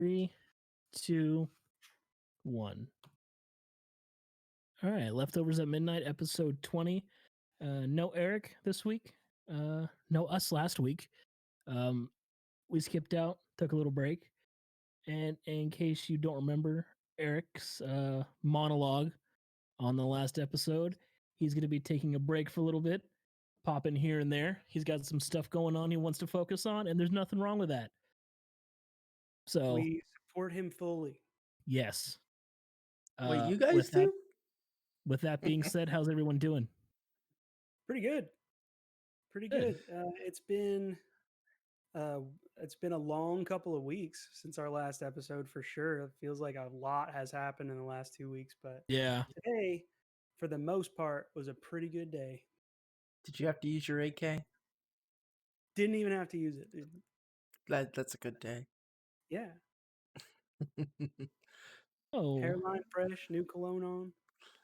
3, 2, 1. All right, Leftovers at Midnight, episode 20. No Eric this week. No us last week. We skipped out, took a little break. And in case you don't remember Eric's monologue on the last episode, he's going to be taking a break for a little bit, popping here and there. He's got some stuff going on he wants to focus on, and there's nothing wrong with that. So, we support him fully. yes. Wait, you guys do? With that being said, how's everyone doing? Pretty good. Pretty good. It's been a long couple of weeks since our last episode for sure. It feels like a lot has happened in the last 2 weeks, but Yeah. today, for the most part, was a pretty good day. Did you have to use your AK? Didn't even have to use it, dude. That's a good day. Yeah. Oh, Hairline fresh, new cologne on.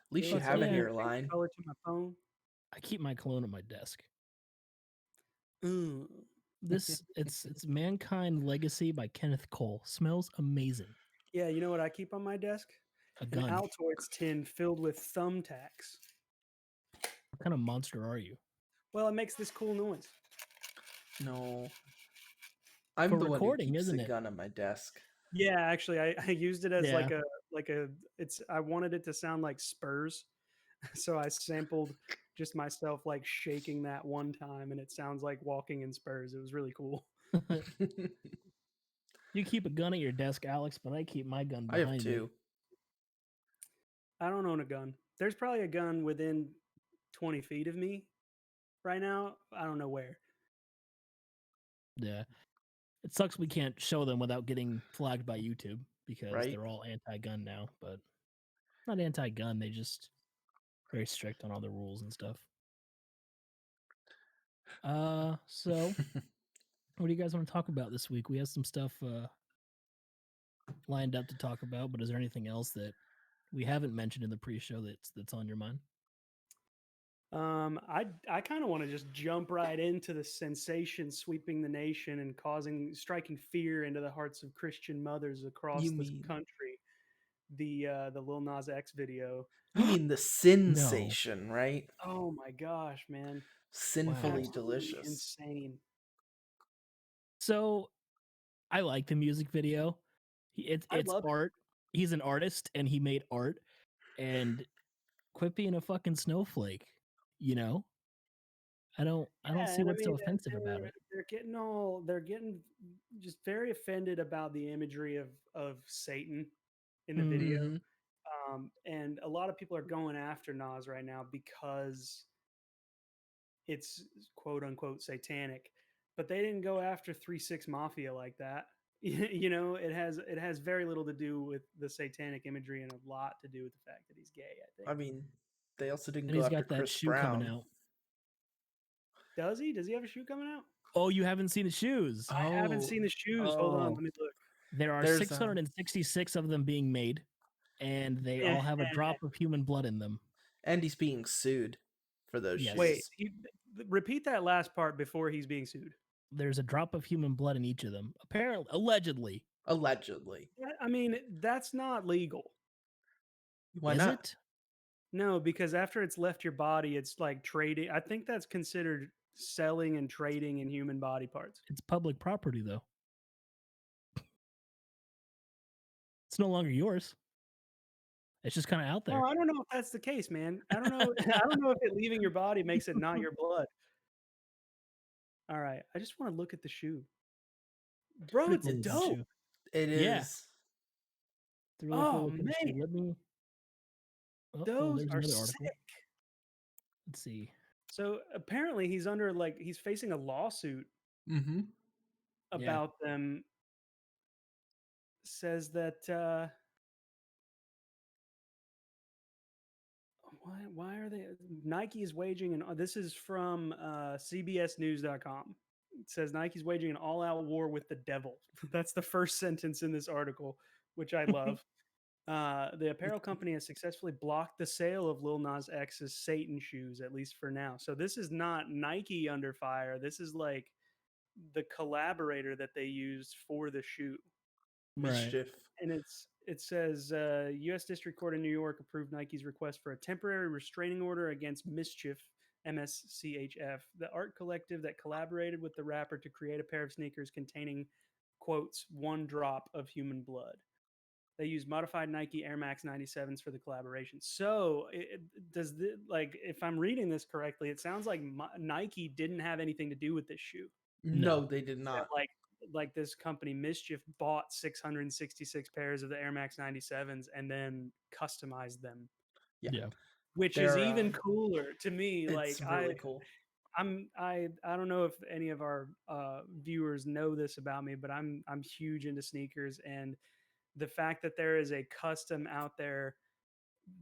At least you Looks have a like hairline. color to my phone. I keep my cologne at my desk. Mm. It's Mankind Legacy by Kenneth Cole. Smells amazing. Yeah, you know what I keep on my desk? A An gun. Altoids tin filled with thumbtacks. What kind of monster are you? Well, it makes this cool noise. No. I'm For the one who recording, keeps isn't the it? gun on my desk. Yeah, actually, I used it as Yeah. I wanted it to sound like Spurs, so I sampled just myself like shaking that one time, and it sounds like walking in Spurs. It was really cool. You keep a gun at your desk, Alex, but I keep my gun I behind have two. me. I don't own a gun. There's probably a gun within 20 feet of me right now. I don't know where. Yeah. It sucks we can't show them without getting flagged by YouTube because Right? they're all anti-gun now, but not anti-gun, they just very strict on all the rules and stuff. So what do you guys want to talk about this week? We have some stuff lined up to talk about, but is there anything else that we haven't mentioned in the pre-show that's on your mind? I kind of want to just jump right into the sensation sweeping the nation and striking fear into the hearts of Christian mothers across You this mean- country. The Lil Nas X video. You mean the sensation, right? Oh my gosh, man! Sinfully Absolutely delicious. insane. So I like the music video. It's love it. art. He's an artist and he made art. And quit being a fucking snowflake, you know? I don't see what's so offensive about it. They're getting just very offended about the imagery of Satan in the video. Mhm. And a lot of people are going after Nas right now because it's quote unquote satanic, but they didn't go after 3-6 Mafia like that. You know, it has very little to do with the satanic imagery and a lot to do with the fact that he's gay, I think. I mean, they also didn't And go he's after got that Chris shoe Brown. coming out. Does he? Does he have a shoe coming out? Oh, you haven't seen the shoes. I haven't seen the shoes. Hold on, let me look. There are There's, 666 of them being made, and they all have a drop of human blood in them. And he's being sued for those Yes. shoes. Wait, repeat that last part before he's being sued. There's a drop of human blood in each of them. Apparently, allegedly. Allegedly. I mean, that's not legal. Why Is not? it? No, because after it's left your body, it's like trading. I think that's considered selling and trading in human body parts. It's public property, though. It's no longer yours. It's just kind of out there. No, I don't know if that's the case, man. I don't know. I don't know if it leaving your body makes it not your blood. All right, I just want to look at the shoe, bro. It's Pretty cool dope. shoe. It Yeah. is. It's a really Oh, cool looking shoe. man. Let me. Those there's are another article. sick. Let's see. So apparently, he's facing a lawsuit Mm-hmm. about them. Says that. Why are they? Nike is waging this is from CBSNews.com. It says Nike's waging an all-out war with the devil. That's the first sentence in this article, which I love. The apparel company has successfully blocked the sale of Lil Nas X's Satan shoes, at least for now. So this is not Nike under fire. This is like the collaborator that they used for the shoe. Mischief. And it says U.S. District Court in New York approved Nike's request for a temporary restraining order against Mischief, MSCHF, the art collective that collaborated with the rapper to create a pair of sneakers containing quotes 1 drop of human blood. They used modified Nike Air Max 97s for the collaboration. So, if I'm reading this correctly, it sounds like Nike didn't have anything to do with this shoe. No, No. they did That not. like this company Mischief bought 666 pairs of the Air Max 97s and then customized them, Yeah. which is They're, even cooler to me. It's really cool. I don't know if any of our viewers know this about me, but I'm huge into sneakers, and the fact that there is a custom out there,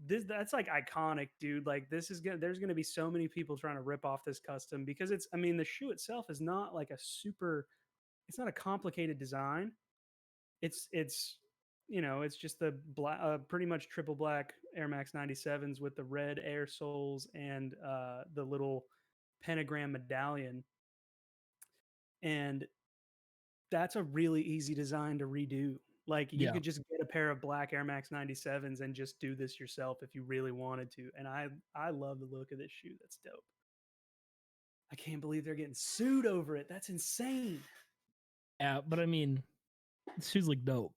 that's like iconic, dude. Like there's gonna be so many people trying to rip off this custom because the shoe itself is not like it's not a complicated design. It's it's just the black, pretty much triple black Air Max 97s with the red air soles and the little pentagram medallion, and that's a really easy design to redo. Like you Yeah. could just get a pair of black Air Max 97s and just do this yourself if you really wanted to. And I love the look of this shoe. That's dope. I can't believe they're getting sued over it. That's insane. Yeah, but I mean, the shoes look dope.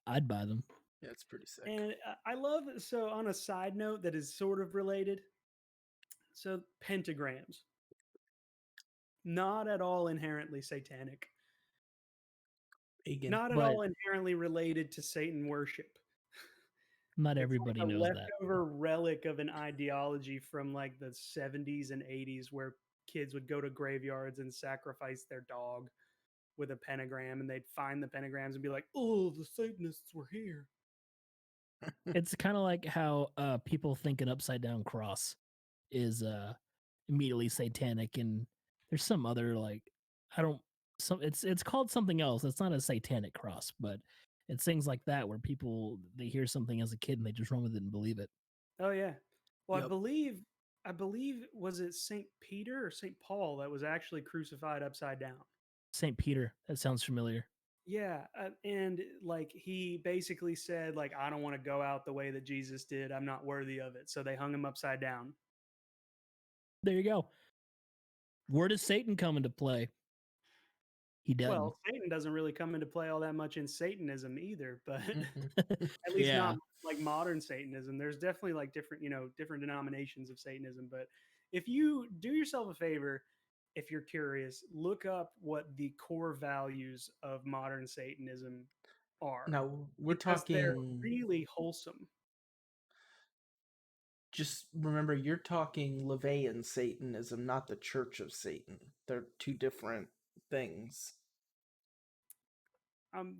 I'd buy them. Yeah, it's pretty sick. And I love, so on a side note that is sort of related, so pentagrams, not at all inherently satanic, Pagan. not at But- all inherently related to Satan worship. Not It's everybody like a knows that. leftover relic of an ideology from like the 70s and 80s where kids would go to graveyards and sacrifice their dog with a pentagram, and they'd find the pentagrams and be like, oh, the Satanists were here. It's kind of like how people think an upside down cross is immediately satanic, and there's some other like it's called something else. It's not a satanic cross, but it's things like that where people they hear something as a kid and they just run with it and believe it. Oh yeah. Well, Yep. I believe was it St. Peter or St. Paul that was actually crucified upside down? St. Peter, that sounds familiar. Yeah, and like he basically said like I don't want to go out the way that Jesus did. I'm not worthy of it. So they hung him upside down. There you go. Where does Satan come into play? He doesn't. Well, Satan doesn't really come into play all that much in Satanism either, but Mhm. at least Yeah. not like modern Satanism. There's definitely like different, different denominations of Satanism. But if you do yourself a favor, if you're curious, look up what the core values of modern Satanism are. Now we're Because they're talking. really wholesome. Just remember, you're talking LaVeyan Satanism, not the Church of Satan. They're two different things.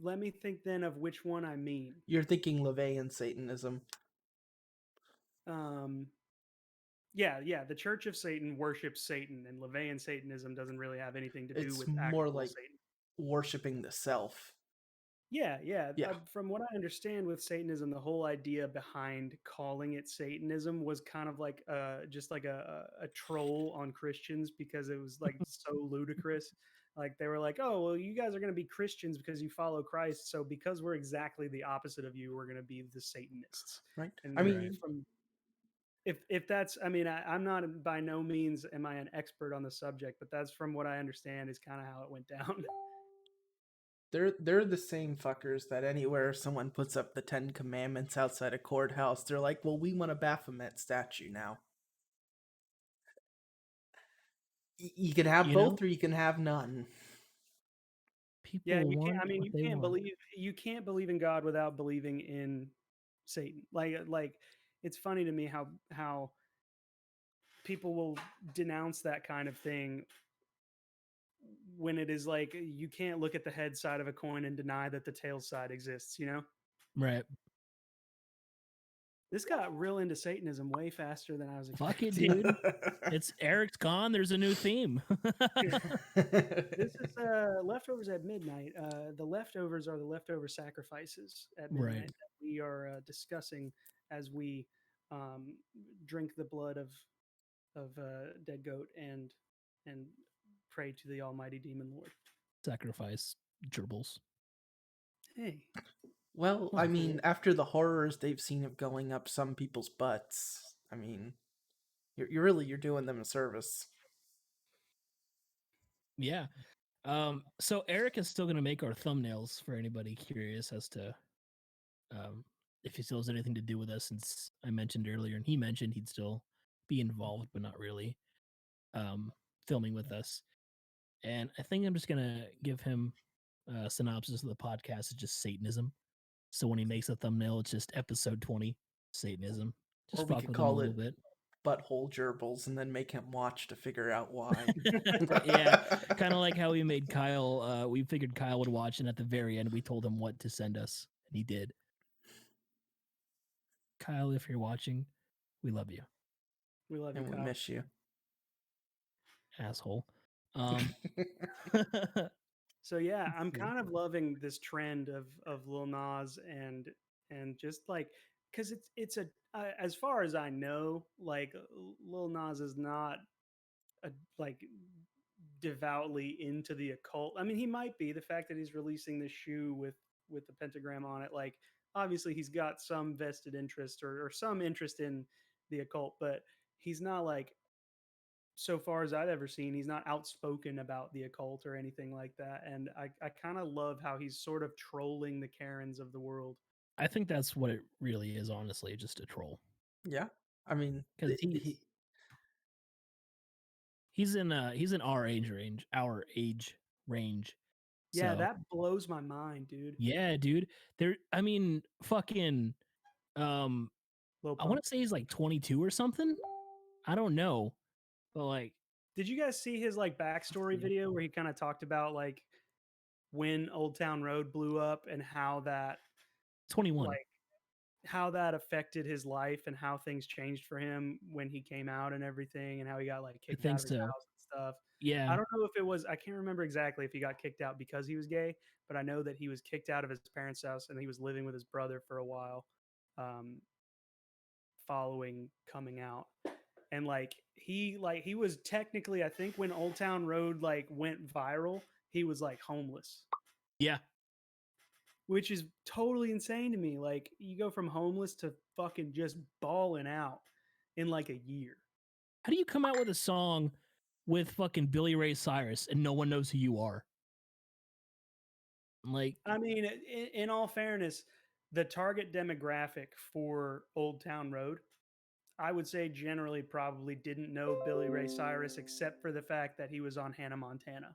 Let me think then of which one I mean. You're thinking LaVeyan Satanism. Yeah, the Church of Satan worships Satan, and LaVeyan Satanism doesn't really have anything to do It's with more actual like Satan. worshiping the self. Yeah. Yeah. From what I understand with Satanism, the whole idea behind calling it Satanism was kind of like just like a troll on Christians because it was like so ludicrous. Like they were like, "Oh, well, you guys are going to be Christians because you follow Christ. So because we're exactly the opposite of you, we're going to be the Satanists." Right. And I mean, from if that's, I'm not, by no means am I an expert on the subject, but that's from what I understand is kind of how it went down. they're the same fuckers that anywhere someone puts up the 10 Commandments outside a courthouse, they're like, well, we want a Baphomet statue now. You can have You both know? or you can have none. People Yeah, you want can't. what they want. You can't believe in God without believing in Satan. Like it's funny to me how people will denounce that kind of thing when it is like you can't look at the head side of a coin and deny that the tail side exists. Right. This got real into Satanism way faster than I was Fuck it, expecting. dude. It's Eric's gone. There's a new theme. This is leftovers at midnight. The leftovers are the leftover sacrifices at midnight Right. that we are discussing as we drink the blood of dead goat and pray to the Almighty Demon Lord. Sacrifice gerbils. Hey, Well, Well, I mean, after the horrors they've seen of going up some people's butts, I mean, you're doing them a service. yeah. So Eric is still going to make our thumbnails for anybody curious as to if he still has anything to do with us, since I mentioned earlier, and he mentioned he'd still be involved, but not really filming with us. And I think I'm just going to give him a synopsis of the podcast. It's just Satanism. So when he makes a thumbnail, it's just episode 20, Satanism. Just Or we fuck could with him a call little it bit. Butthole Gerbils and then make him watch to figure out why. Yeah, kind of like how we made Kyle. We figured Kyle would watch, and at the very end, we told him what to send us, and he did. Kyle, if you're watching, we love you, we love you, And we Kyle. miss you. asshole. So yeah, I'm Yeah. kind of loving this trend of Lil Nas and just like because it's a as far as I know, like Lil Nas is not a like devoutly into the occult. I mean, he might be. The fact that he's releasing this shoe with the pentagram on it, like obviously he's got some vested interest or some interest in the occult, but he's not like, so far as I've ever seen, he's not outspoken about the occult or anything like that. And I kind of love how he's sort of trolling the Karens of the world. I think that's what it really is, honestly, just a troll. Yeah. I mean, Because he's in our age range. Yeah, So that blows my mind, dude. yeah, dude. I mean, fucking Low I want pump. to say he's like 22 or something. I don't know. But like Did you guys see his like backstory video where he kind of talked about like when Old Town Road blew up and how that 21. like how that affected his life and how things changed for him when he came out and everything and how he got like I kicked out think of his so. house and stuff. Yeah. I don't know if it was, I can't remember exactly if he got kicked out because he was gay, but I know that he was kicked out of his parents' house and he was living with his brother for a while um, following coming out. And he was technically, I think when Old Town Road like went viral, he was like homeless, Yeah. which is totally insane to me. Like you go from homeless to fucking just balling out in like a year. How do you come out with a song with fucking Billy Ray Cyrus and no one knows who you are? Like, I mean, in all fairness, the target demographic for Old Town Road, I would say generally probably didn't know Billy Ray Cyrus except for the fact that he was on Hannah Montana.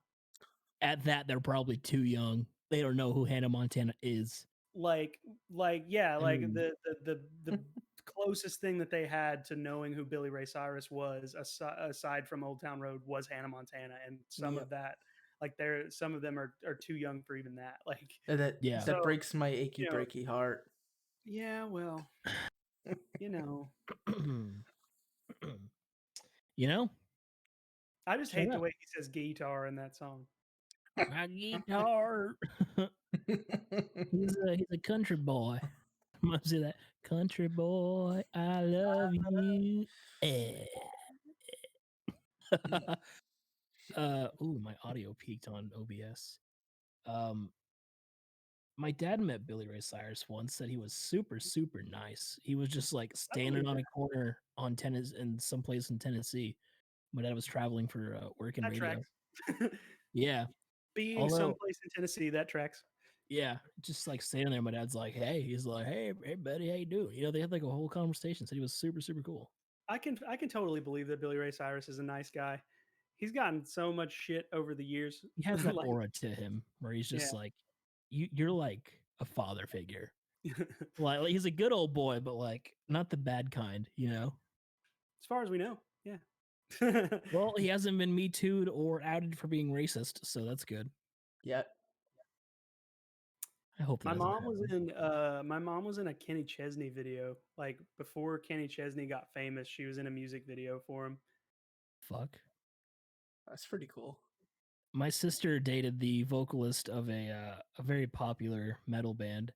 at that, they're probably too young. They don't know who Hannah Montana is. Like yeah, like mean- the closest thing that they had to knowing who Billy Ray Cyrus was, aside from Old Town Road, was Hannah Montana, and some Yep. of that, like some of them are too young for even that. Like Yeah. That So, breaks my achy you know, breaky heart. yeah, well, you know, You know, I just Shut hate the up. way he says guitar in that song. my guitar. He's a country boy. Must say that country boy. I love you. Eh. Ooh, my audio peaked on OBS. My dad met Billy Ray Cyrus once. Said he was super, super nice. He was just like standing on a corner on tennis in someplace in Tennessee. My dad was traveling for work in That radio. tracks. Yeah. Being Although, someplace in Tennessee, that tracks. yeah, just like standing there. My dad's like, "Hey," he's like, "Hey, hey, buddy, how you doing?" You know, they had like a whole conversation. Said he was super, super cool. I can totally believe that Billy Ray Cyrus is a nice guy. He's gotten so much shit over the years. He has that Like, aura to him where he's just yeah. like, you're like a father figure. Like he's a good old boy, but like not the bad kind, you know. As far as we know, yeah. Well, he hasn't been Me Too'd or outed for being racist, so that's good. Yet. I hope that my doesn't mom was happen. in my mom was in a Kenny Chesney video. Like before Kenny Chesney got famous, she was in a music video for him. Fuck. That's pretty cool. My sister dated the vocalist of a very popular metal band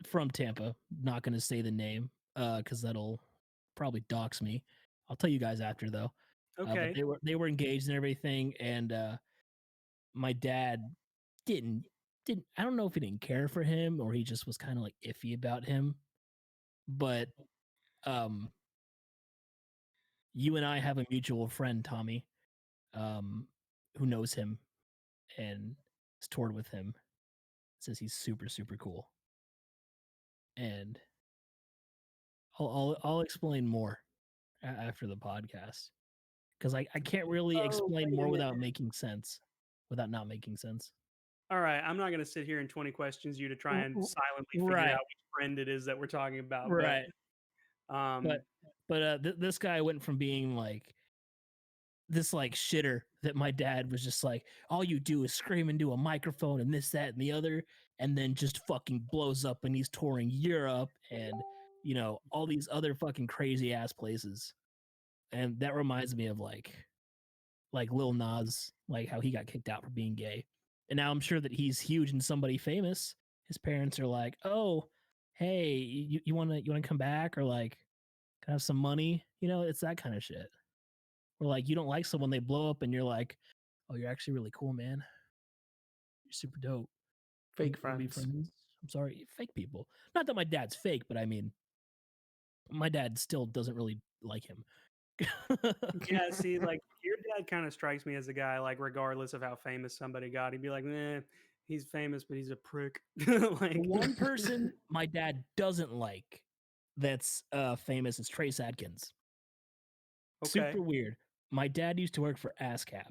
from Tampa. Not going to say the name because that'll probably dox me. I'll tell you guys after though. Okay. But they were engaged and everything, and my dad didn't I don't know if he didn't care for him or he just was kind of like iffy about him. But um you and I have a mutual friend, Tommy, who knows him and has toured with him. Says he's super, super cool. And I'll explain more after the podcast because I can't really Oh, explain wait a more minute. without making sense, without not making sense. All right, I'm not going to sit here in 20 questions you to try and silently figure Right, out which friend it is that we're talking about. right. But um, But this guy went from being like this like shitter that my dad was just like, all you do is scream into a microphone and this, that, and the other, and then just fucking blows up and he's touring Europe and all these other fucking crazy ass places. And that reminds me of like Lil Nas, like how he got kicked out for being gay. And now I'm sure that he's huge and somebody famous. His parents are like, "Oh, hey, you want to come back or like can I have some money?" It's that kind of shit. Or like you don't like someone, they blow up and you're like, "Oh, you're actually really cool, man. You're super dope. Fake Wanna be friends. friends?" I'm sorry, fake people. Not that my dad's fake, but I mean, my dad still doesn't really like him. yeah, see, like your dad kind of strikes me as a guy, like regardless of how famous somebody got, he'd be like, "Nah, he's famous, but he's a prick." The Like, one person my dad doesn't like that's famous is Trace Adkins. okay, Super weird. My dad used to work for ASCAP,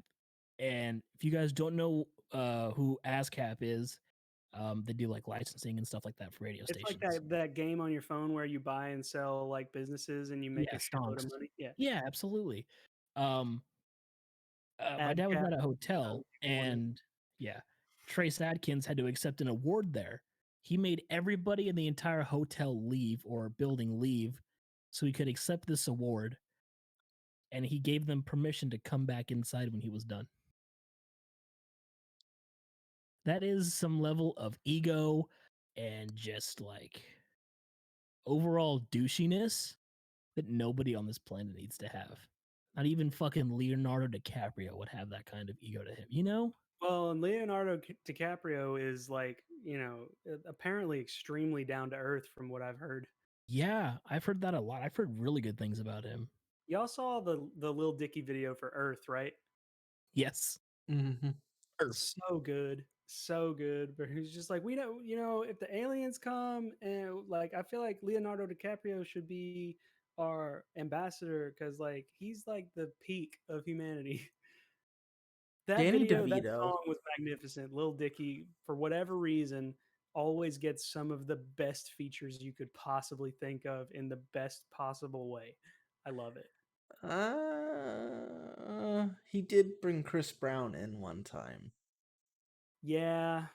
and if you guys don't know who ASCAP is, they do like licensing and stuff like that for radio it's like stations. that game on your phone where you buy and sell like businesses and you make Yeah, a shitload of stonks. money. Yeah, Yeah, absolutely. Um, my ad dad was cap. at a hotel, People want it. and yeah, Trace Adkins had to accept an award there. He made everybody in the entire hotel leave or building leave so he could accept this award, and he gave them permission to come back inside when he was done. That is some level of ego and just like overall douchiness that nobody on this planet needs to have. Not even fucking Leonardo DiCaprio would have that kind of ego to him, you know? Well, and Leonardo DiCaprio is like, apparently extremely down to earth from what I've heard. Yeah, I've heard that a lot. I've heard really good things about him. Y'all saw the Lil Dicky video for Earth, right? Yes. Mm-hmm. Earth. So good, so good. But he's just like, we know, if the aliens come, and like, I feel like Leonardo DiCaprio should be our ambassador because like he's like the peak of humanity. That Danny video, that DeVito. song was magnificent. Lil Dicky, for whatever reason, always gets some of the best features you could possibly think of in the best possible way. I love it. He did bring Chris Brown in one time. Yeah,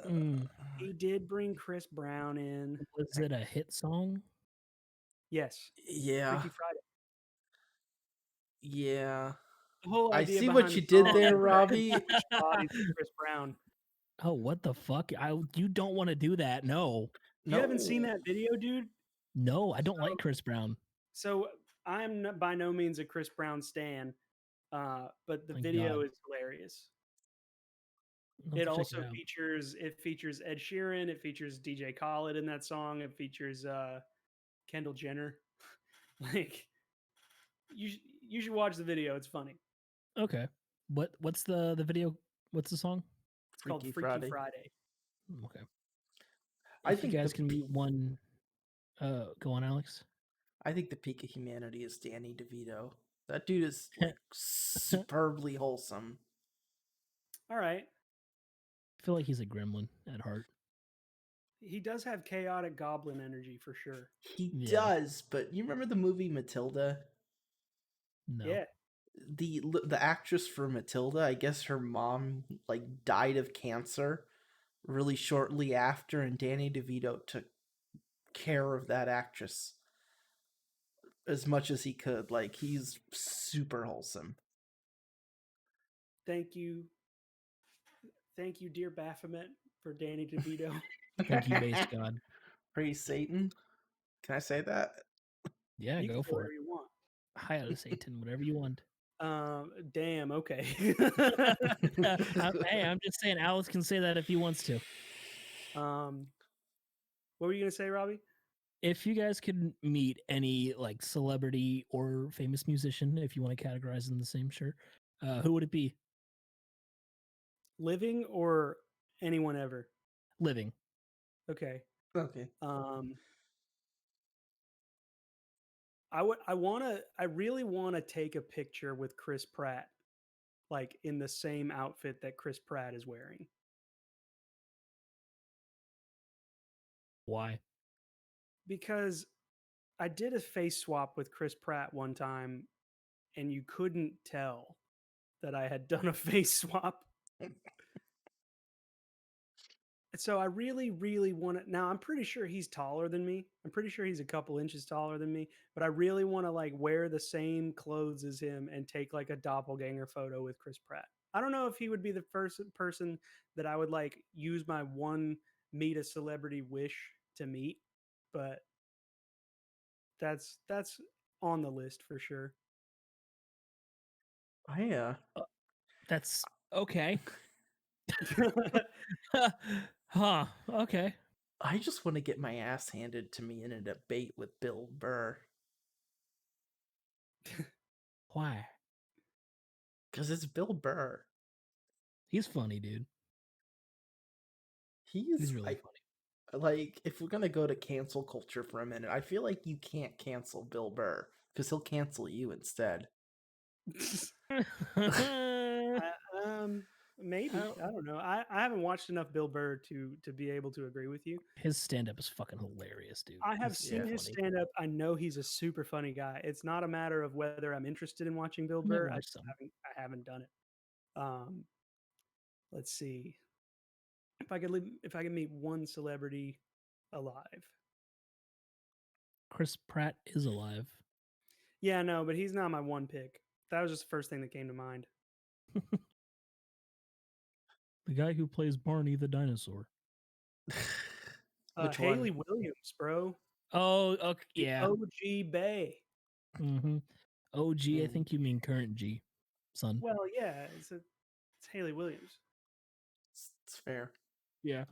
Mm. he did bring Chris Brown in. Was it a hit song? Yes, Yeah, Freaky Friday. yeah. The whole I idea see what behind you the did song there, is that Robbie. switch bodies with Chris Brown. Oh, what the fuck? You don't want to do that. No. You haven't seen No. that video, dude? No, I don't So, like Chris Brown. so I'm by no means a Chris Brown stan, but the Thank video God. is hilarious. I'll have It to check it also out. features Ed Sheeran. It features DJ Khaled in that song. It features Kendall Jenner. Like you should watch the video. It's funny. Okay. What's the video? What's the song? It's called Freaky Freaky Friday. Friday. Okay. I If you think guys can meet one go on, Alex. I think the peak of humanity is Danny DeVito. That dude is like superbly wholesome. All right. I feel like he's a gremlin at heart. He does have chaotic goblin energy for sure. He Yeah. does, but you remember the movie Matilda? No. Yeah. The actress for Matilda, I guess her mom like died of cancer really shortly after, and Danny DeVito took care of that actress as much as he could. Like, he's super wholesome. Thank you, dear Baphomet, for Danny DeVito. Thank you, base god. Praise Satan. Can I say that? Yeah, You can go say for whatever it. you want. Hi, Satan, whatever you want. Damn. Okay. Hey, I'm just saying, Alex can say that if he wants to. What were you gonna say, Robbie? If you guys could meet any like celebrity or famous musician, if you want to categorize them the same, sure. Who would it be? Living or anyone ever? Living. Okay. Okay. I really wanna take a picture with Chris Pratt, like in the same outfit that Chris Pratt is wearing. Why? Because I did a face swap with Chris Pratt one time and you couldn't tell that I had done a face swap. So I really, really want to. Now I'm pretty sure he's taller than me. I'm pretty sure he's a couple inches taller than me. But I really want to like wear the same clothes as him and take like a doppelganger photo with Chris Pratt. I don't know if he would be the first person that I would like use my one meet a celebrity wish to meet, but that's on the list for sure. That's okay. Huh. Okay. I just want to get my ass handed to me in a debate with Bill Burr. Why? Because it's Bill Burr. He's funny, dude. He's really funny. Like, if we're gonna go to cancel culture for a minute, I feel like you can't cancel Bill Burr because he'll cancel you instead. Maybe. I don't know. I haven't watched enough Bill Burr to be able to agree with you. His stand up is fucking hilarious, dude. I have He's seen his funny. stand up. I know he's a super funny guy. It's not a matter of whether I'm interested in watching Bill I might Burr. I watch just some. haven't done it. Let's see if I could meet one celebrity alive. Chris Pratt is alive. Yeah, no, but he's not my one pick. That was just the first thing that came to mind. The guy who plays Barney the dinosaur. Which Haley one? Williams, bro. Oh, okay, The yeah. OG Bay. Mm-hmm. OG, I think you mean current G, son. Well, yeah, it's Haley Williams. It's fair. Yeah,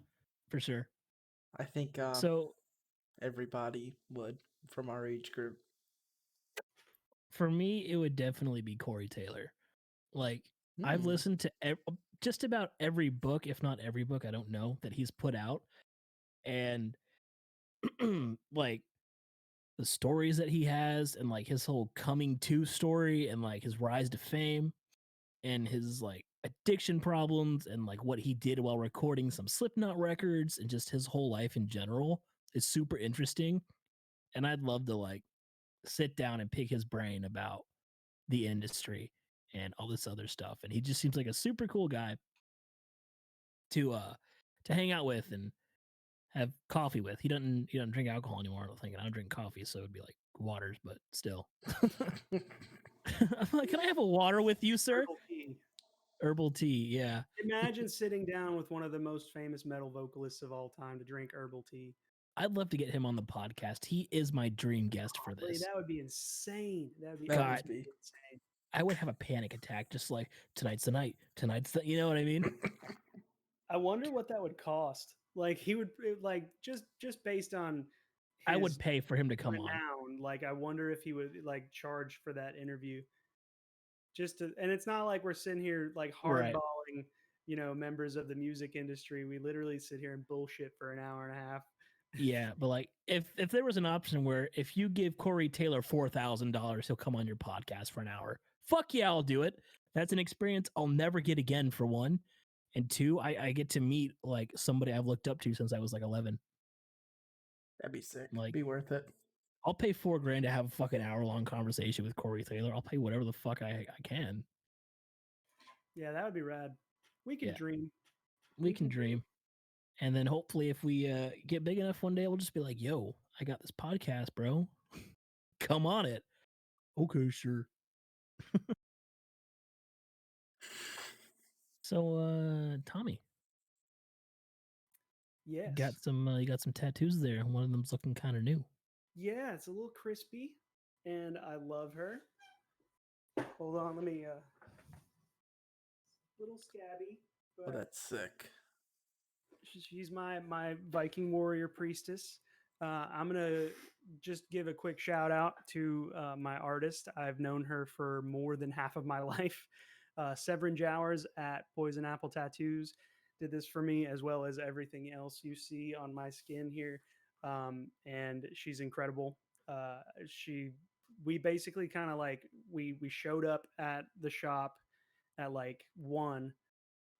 for sure. I think So everybody would from our age group. for me, it would definitely be Corey Taylor. Like I've listened to just about every book, if not every book, I don't know, that he's put out, and like the stories that he has, and like his whole coming to story, and like his rise to fame, and his like addiction problems, and like what he did while recording some Slipknot records, and just his whole life in general is super interesting. And I'd love to like sit down and pick his brain about the industry and all this other stuff. And he just seems like a super cool guy to hang out with and have coffee with. He doesn't drink alcohol anymore. I don't think. I don't drink coffee, so it'd be like waters, but still. I'm like, can I have a water with you, sir? Herbal tea. Herbal tea, yeah. Imagine sitting down with one of the most famous metal vocalists of all time to drink herbal tea. I'd love to get him on the podcast. He is my dream guest for this. That would be insane. That would be God, insane. I would have a panic attack, just like tonight's the night. Tonight's the, you know what I mean? I wonder what that would cost. Like he would like just based on I would pay for him to come on. Like I wonder if he would like charge for that interview. Just to, and it's not like we're sitting here like hardballing, you know, members of the music industry. We literally sit here and bullshit for an hour and a half. Yeah, but like if there was an option where if you give Corey Taylor $4,000, he'll come on your podcast for an hour. Fuck yeah, I'll do it. That's an experience I'll never get again, for one. And two, I get to meet like somebody I've looked up to since I was like 11. That'd be sick. Like, be worth it. I'll pay $4,000 to have a fucking hour-long conversation with Corey Taylor. I'll pay whatever the fuck I can. Yeah, that would be rad. We can dream. We can dream. And then hopefully if we get big enough one day, we'll just be like, yo, I got this podcast, bro. Come on it. Okay, sure. So, Tommy. Yes. You got some tattoos there. One of them's looking kind of new. Yeah, it's a little crispy, and I love her. Hold on, let me little scabby. Oh, But that's sick. she's my Viking warrior priestess. I'm gonna just give a quick shout out to my artist. I've known her for more than half of my life. Severin Jowers at Poison Apple Tattoos did this for me, as well as everything else you see on my skin here. And she's incredible. She we basically kind of like we showed up at the shop at like 1,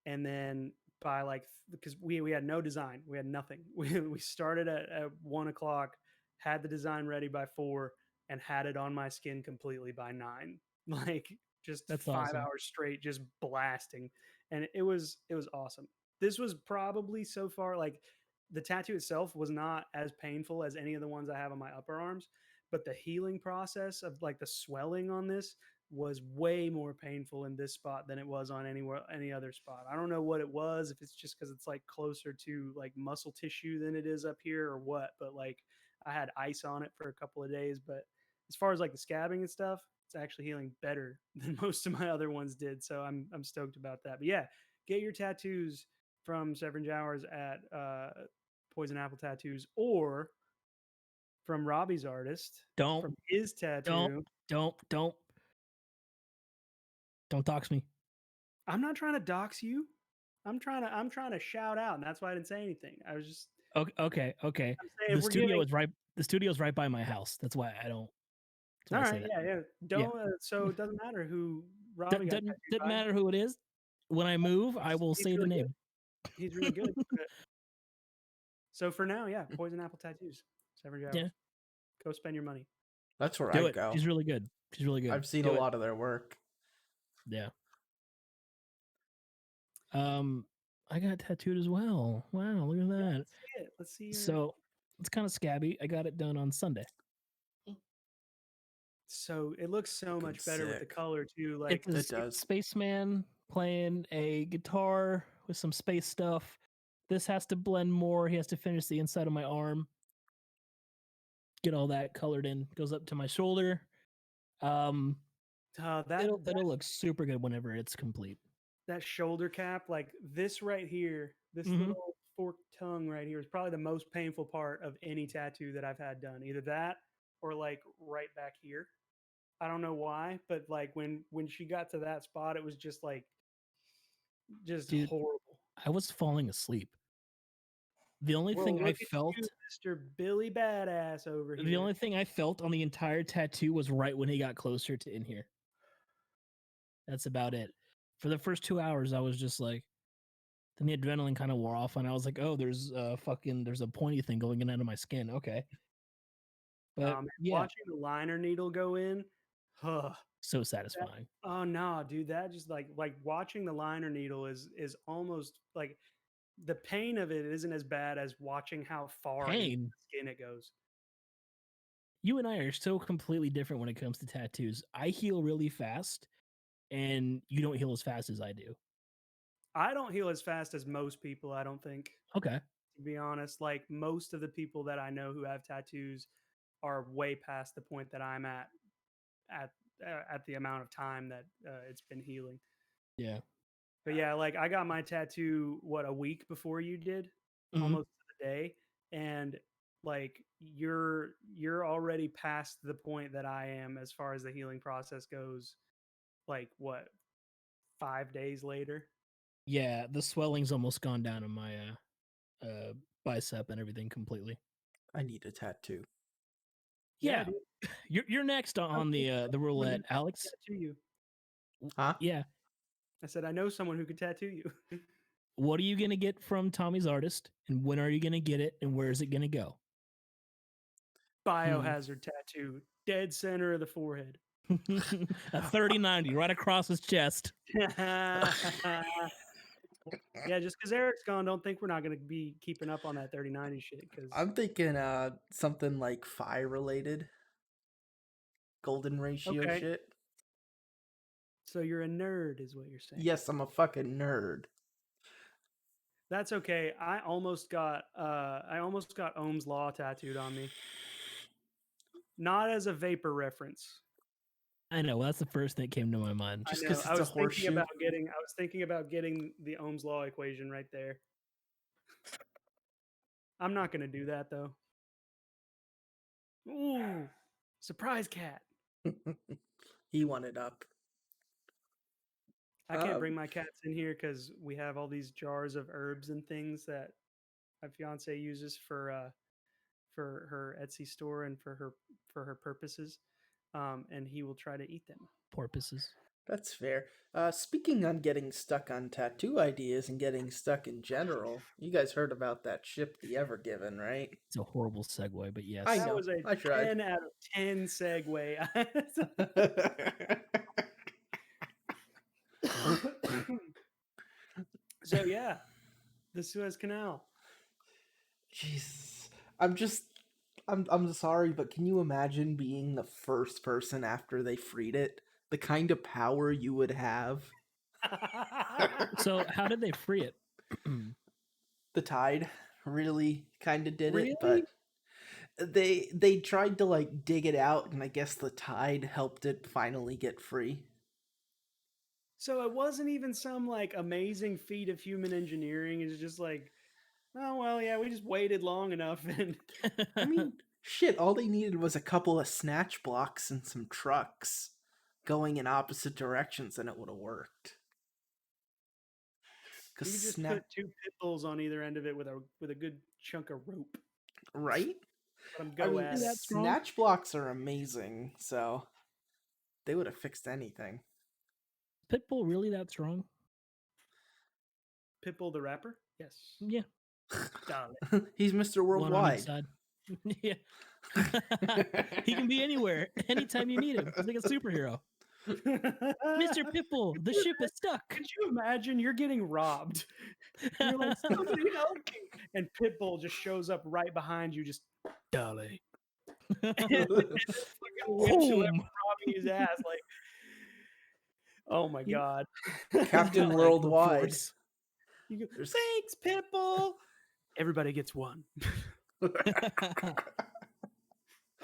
and then by like because we had no design, we had nothing. We started at 1 o'clock, had the design ready by 4, and had it on my skin completely by 9. Like just That's 5 awesome. hours straight, just blasting, and it was awesome. This was probably so far like the tattoo itself was not as painful as any of the ones I have on my upper arms, but the healing process of like the swelling on this was way more painful in this spot than it was on any other spot. I don't know what it was, if it's just because it's like closer to like muscle tissue than it is up here or what, but like I had ice on it for a couple of days. But as far as like the scabbing and stuff, it's actually healing better than most of my other ones did. So I'm stoked about that. But yeah, get your tattoos from Severin Jowers at Poison Apple Tattoos, or from Robbie's artist Don't, from his don't, tattoo. don't dox me. I'm not trying to dox you. I'm trying to shout out, and that's why I didn't say anything. I was just Okay. I'm saying The if we're studio giving. is right. The studio's right by my house. That's why I don't. That's why All I say right, that. yeah. Yeah. Don't. So it doesn't matter who Robbie got tattooed Doesn't by. matter who it is. When I move, I will He's say the really good. name. He's really good. So for now, yeah, Poison Apple Tattoos, Severin Yeah, Jowers. Go spend your money. That's where do I it. go. She's really good. She's really good. I've seen Do a it. lot of their work. Yeah. I got tattooed as well. Wow, look at Yeah, that. let's see it. Let's see. So it's kind of scabby. I got it done on Sunday. So it looks so Looking much better with the sick. color too. Like It's It a does. spaceman playing a guitar with some space stuff. This has to blend more. He has to finish the inside of my arm. Get all that colored in. Goes up to my shoulder. that It'll look super good whenever it's complete. that shoulder cap, like this right here, this Mhm. little forked tongue right here is probably the most painful part of any tattoo that I've had done. Either that or like right back here. I don't know why, but like when she got to that spot, it was just like just Dude, horrible. I was falling asleep. The only Well, thing I look at felt, you, Mr. Billy Badass over the here. only thing I felt on the entire tattoo was right when he got closer to in here. That's about it. For the first 2 hours, I was just like, then the adrenaline kind of wore off, and I was like, oh, there's a pointy thing going in out of my skin. Okay. But yeah, Watching the liner needle go in, huh. so satisfying. Oh no, dude, that just like watching the liner needle is almost like the pain of it isn't as bad as watching how far into Pain. the skin it goes. You and I are so completely different when it comes to tattoos. I heal really fast, and you don't heal as fast as I do. I don't heal as fast as most people, I don't think, Okay. to be honest. Like most of the people that I know who have tattoos are way past the point that I'm at at the amount of time that it's been healing. Yeah. But yeah, like I got my tattoo what, a week before you did, Mhm. almost to the day, and like you're already past the point that I am as far as the healing process goes. Like what, 5 days later? Yeah, the swelling's almost gone down in my bicep and everything completely. I need a tattoo. Yeah, dude. you're next on the Someone who roulette, could Alex. tattoo you. Huh? Yeah. I said I know someone who could tattoo you. What are you gonna get from Tommy's artist, and when are you gonna get it, and where is it gonna go? Biohazard tattoo, dead center of the forehead. A 3090 right across his chest. Yeah, just because Eric's gone, don't think we're not going to be keeping up on that 3090 shit. Because I'm thinking something like phi related. Golden ratio okay, shit. so you're a nerd, is what you're saying. Yes, I'm a fucking nerd. That's okay. I almost got Ohm's law tattooed on me. Not as a vapor reference. I know. Well, that's the first thing that came to my mind. Just I 'cause know. it's a horseshoe? I was thinking about getting the Ohm's law equation right there. I'm not gonna do that though. Ooh, surprise cat. He won it up. I can't bring Um, my cats in here because we have all these jars of herbs and things that my fiance uses for her Etsy store and for her purposes, and he will try to eat them. Porpoises. That's fair. Speaking on getting stuck on tattoo ideas and getting stuck in general, you guys heard about that ship, the Ever Given, right? It's a horrible segue, but yes. I That know. was a I tried. 10 out of 10 segue. So yeah, the Suez Canal. Jesus. I'm sorry, but can you imagine being the first person after they freed it? The kind of power you would have. So how did they free it? The tide really kind of did Really? it, but they tried to like dig it out, and I guess the tide helped it finally get free. So it wasn't even some like amazing feat of human engineering. It's just like, oh well, yeah, we just waited long enough, and I mean, shit, all they needed was a couple of snatch blocks and some trucks going in opposite directions, and it would have worked. you Because could just put two pit bulls on either end of it with a good chunk of rope. right? Let them I go mean, at it. That's wrong. snatch blocks are amazing, so they would have fixed anything. Pitbull really that strong? Pitbull the rapper? Yes. Yeah. Darling. He's Mr. One on each Worldwide. side. Yeah. He can be anywhere, anytime you need him. He's like a superhero. Mr. Pitbull, the ship is stuck. Could you imagine you're getting robbed? You're like, somebody help me. And Pitbull just shows up right behind you, just Dolly. and fucking whips whoever Boom. robbing his ass. Like, oh my You- god. Captain Got, like, Worldwide. reports. You go, There's- thanks, Pitbull. Everybody gets one.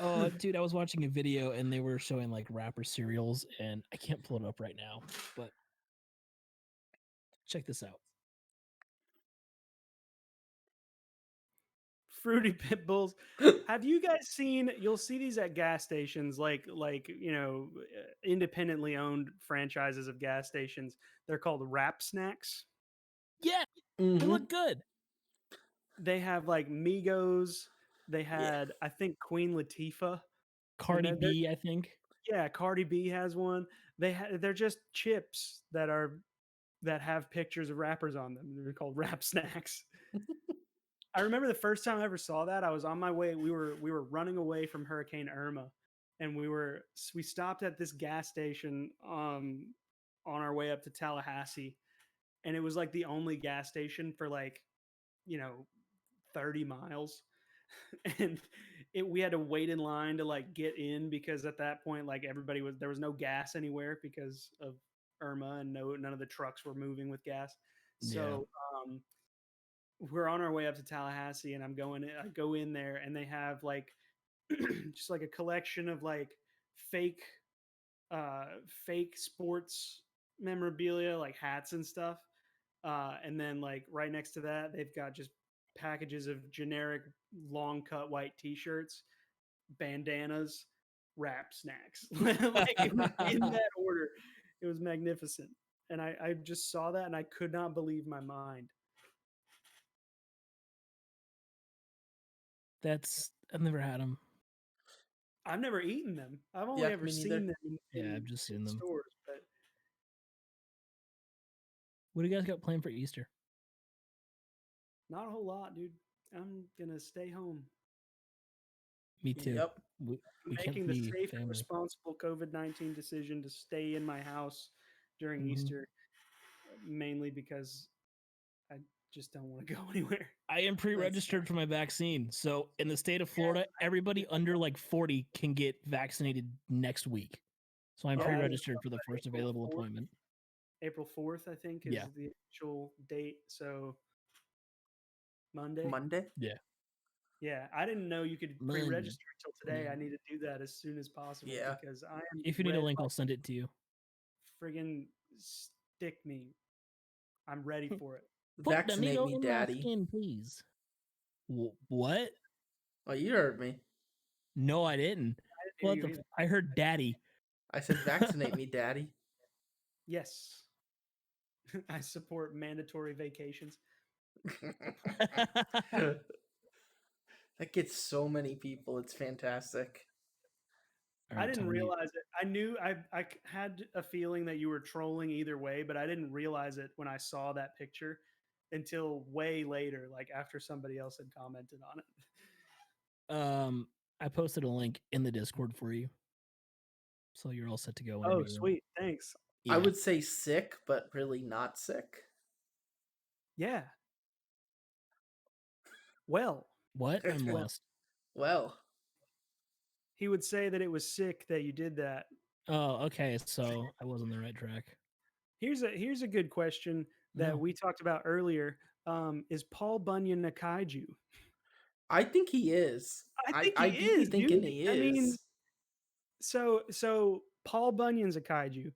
Oh, dude, I was watching a video and they were showing like rapper cereals, and I can't pull it up right now, but check this out. Fruity Pit Bulls. Have you guys seen? You'll see these at gas stations, like independently owned franchises of gas stations. They're called Rap Snacks. Yeah, they Mhm. look good. They have like Migos. They had, I think, Queen Latifah. Cardi they're- B, I think. Yeah, Cardi B has one. They're just chips that have pictures of rappers on them. They're called Rap Snacks. I remember the first time I ever saw that. I was on my way. We were running away from Hurricane Irma, and we stopped at this gas station on our way up to Tallahassee, and it was like the only gas station for like 30 miles. And we had to wait in line to like get in, because at that point like there was no gas anywhere because of Irma, and none of the trucks were moving with gas. So we're on our way up to Tallahassee, and I go in there, and they have like just like a collection of like fake sports memorabilia, like hats and stuff. And then like right next to that, they've got just packages of generic long cut white t-shirts, bandanas, Rap Snacks. Like it was in that order. It was magnificent. And I just saw that and I could not believe my mind. I've never had them. I've never eaten them. I've only Yeah, ever me neither. seen them Yeah, I've just seen them. stores. But What do you guys got planned for Easter? not a whole lot, dude. I'm gonna stay home. Me too. Yep. We can't Making the see safe and family. responsible COVID-19 decision to stay in my house during Mhm. Easter, mainly because I just don't want to go anywhere. I am pre-registered for my vaccine. So in the state of Florida, everybody under like 40 can get vaccinated next week. So I'm Yeah, pre-registered for the first April available 4th. appointment. April 4th, I think, is Yeah. the actual date. So Monday. Monday? Yeah. Yeah, I didn't know you could Man. pre-register until today. Yeah. I need to do that as soon as possible Yeah. because I am If you need a ready. link, I'll send it to you. Friggin' stick me. I'm ready for it. Put the Vaccinate needle me, in my daddy. skin, please. What? Oh, you heard me. No, I didn't. I didn't hear What you the? either. I heard daddy. I said vaccinate me, daddy. Yes. I support mandatory vacations. That gets so many people. It's fantastic. I didn't realize it. I knew I had a feeling that you were trolling either way, but I didn't realize it when I saw that picture until way later, like after somebody else had commented on it. I posted a link in the Discord for you, so you're all set to go. Oh, sweet. Thanks. Yeah. I would say sick, but really not sick. Yeah. Well, What? I'm Well- lost. Well, he would say that it was sick that you did that. Oh, okay. So I was on the right track. Here's a good question that No. we talked about earlier. Is Paul Bunyan a kaiju? I think he is. I think I he do be is, thinking dude. he is. I mean, so Paul Bunyan's a kaiju.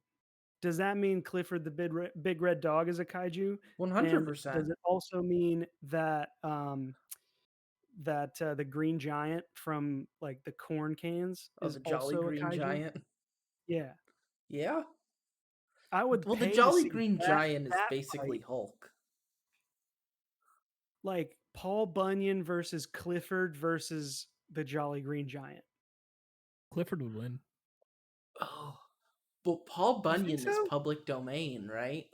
Does that mean Clifford the Big Red Dog is a kaiju? 100%. Does it also mean that the Green Giant from like the corn cans Oh, is the Jolly also Green a kaiju? Giant. Yeah, Yeah. I would. Well, the pay to Jolly see Green that- Giant is that basically fight. Hulk. Like Paul Bunyan versus Clifford versus the Jolly Green Giant. Clifford would win. Oh. But Paul You think Bunyan is so? public domain, right?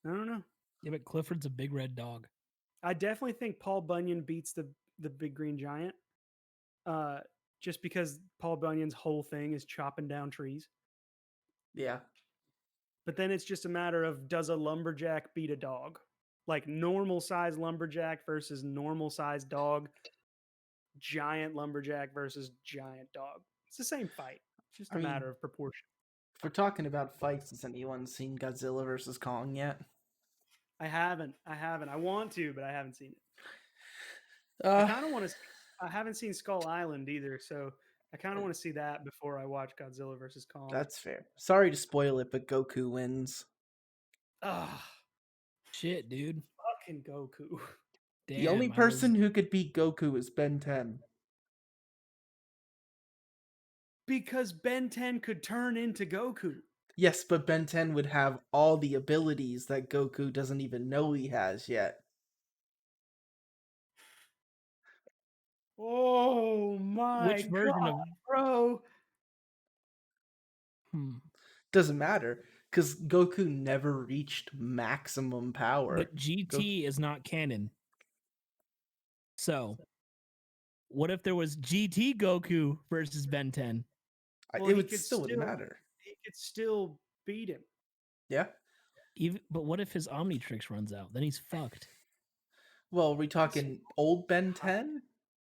I don't know. Yeah, but Clifford's a big red dog. I definitely think Paul Bunyan beats the Big Green Giant. Just because Paul Bunyan's whole thing is chopping down trees. Yeah. But then it's just a matter of, does a lumberjack beat a dog? Like normal size lumberjack versus normal size dog. Giant lumberjack versus giant dog. It's the same fight. It's just a I mean, matter of proportion. If we're talking about fights, has anyone seen Godzilla versus Kong yet? I haven't. I want to, but I haven't seen it. I kind of want to. I haven't seen Skull Island either, so I kind of want to see that before I watch Godzilla versus Kong. That's fair. Sorry to spoil it, but Goku wins. Ah, Shit, dude. fucking Goku. The only person who could beat Goku is Ben 10. Because Ben 10 could turn into Goku. Yes, but Ben 10 would have all the abilities that Goku doesn't even know he has yet. Oh my Which version god, of bro. Doesn't matter, because Goku never reached maximum power. But GT is not canon. So, what if there was GT Goku versus Ben 10? Well, It would still wouldn't matter. He could still beat him. Yeah. But what if his Omnitrix runs out? Then he's fucked. Well, are we talking old Ben 10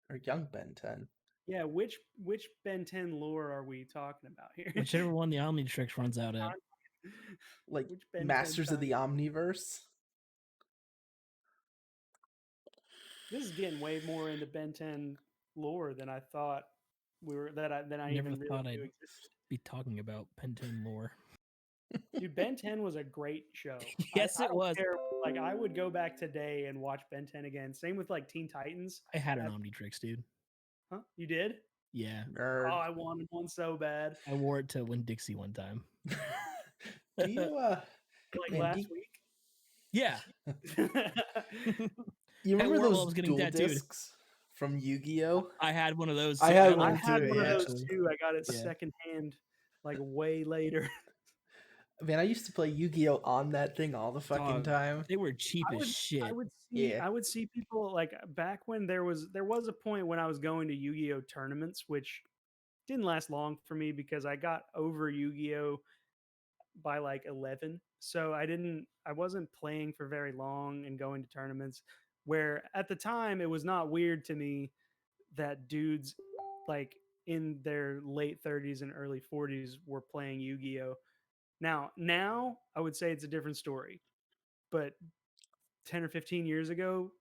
or young Ben 10? Yeah, which Ben 10 lore are we talking about here? Whichever one the Omnitrix runs out at. Like Which Ben 10 Masters of time? the Omniverse? This is getting way more into Ben 10 lore than I thought we were. Than I Never even thought really I'd knew existed. be talking about Ben 10 lore. Dude, Ben 10 was a great show. Yes, I it don't was. care. Like I would go back today and watch Ben 10 again. Same with like Teen Titans. I had an Omnitrix, dude. Huh? You did? Yeah. Nerd. Oh, I wanted one so bad. I wore it to Win Dixie one time. Do you Like man, last do you- week. Yeah. You I remember wore it while I those was getting dual tattooed. discs from Yu-Gi-Oh? I had one of those. I had I one had too, one of those actually. too. I got it Yeah. secondhand, like way later. Man, I used to play Yu-Gi-Oh on that thing all the fucking Dog. time. They were cheap I as would, shit. I would see people like back when there was a point when I was going to Yu-Gi-Oh tournaments, which didn't last long for me because I got over Yu-Gi-Oh by like 11. So I wasn't playing for very long and going to tournaments where at the time it was not weird to me that dudes like in their late 30s and early 40s were playing Yu-Gi-Oh. Now I would say it's a different story. But 10 or 15 years ago,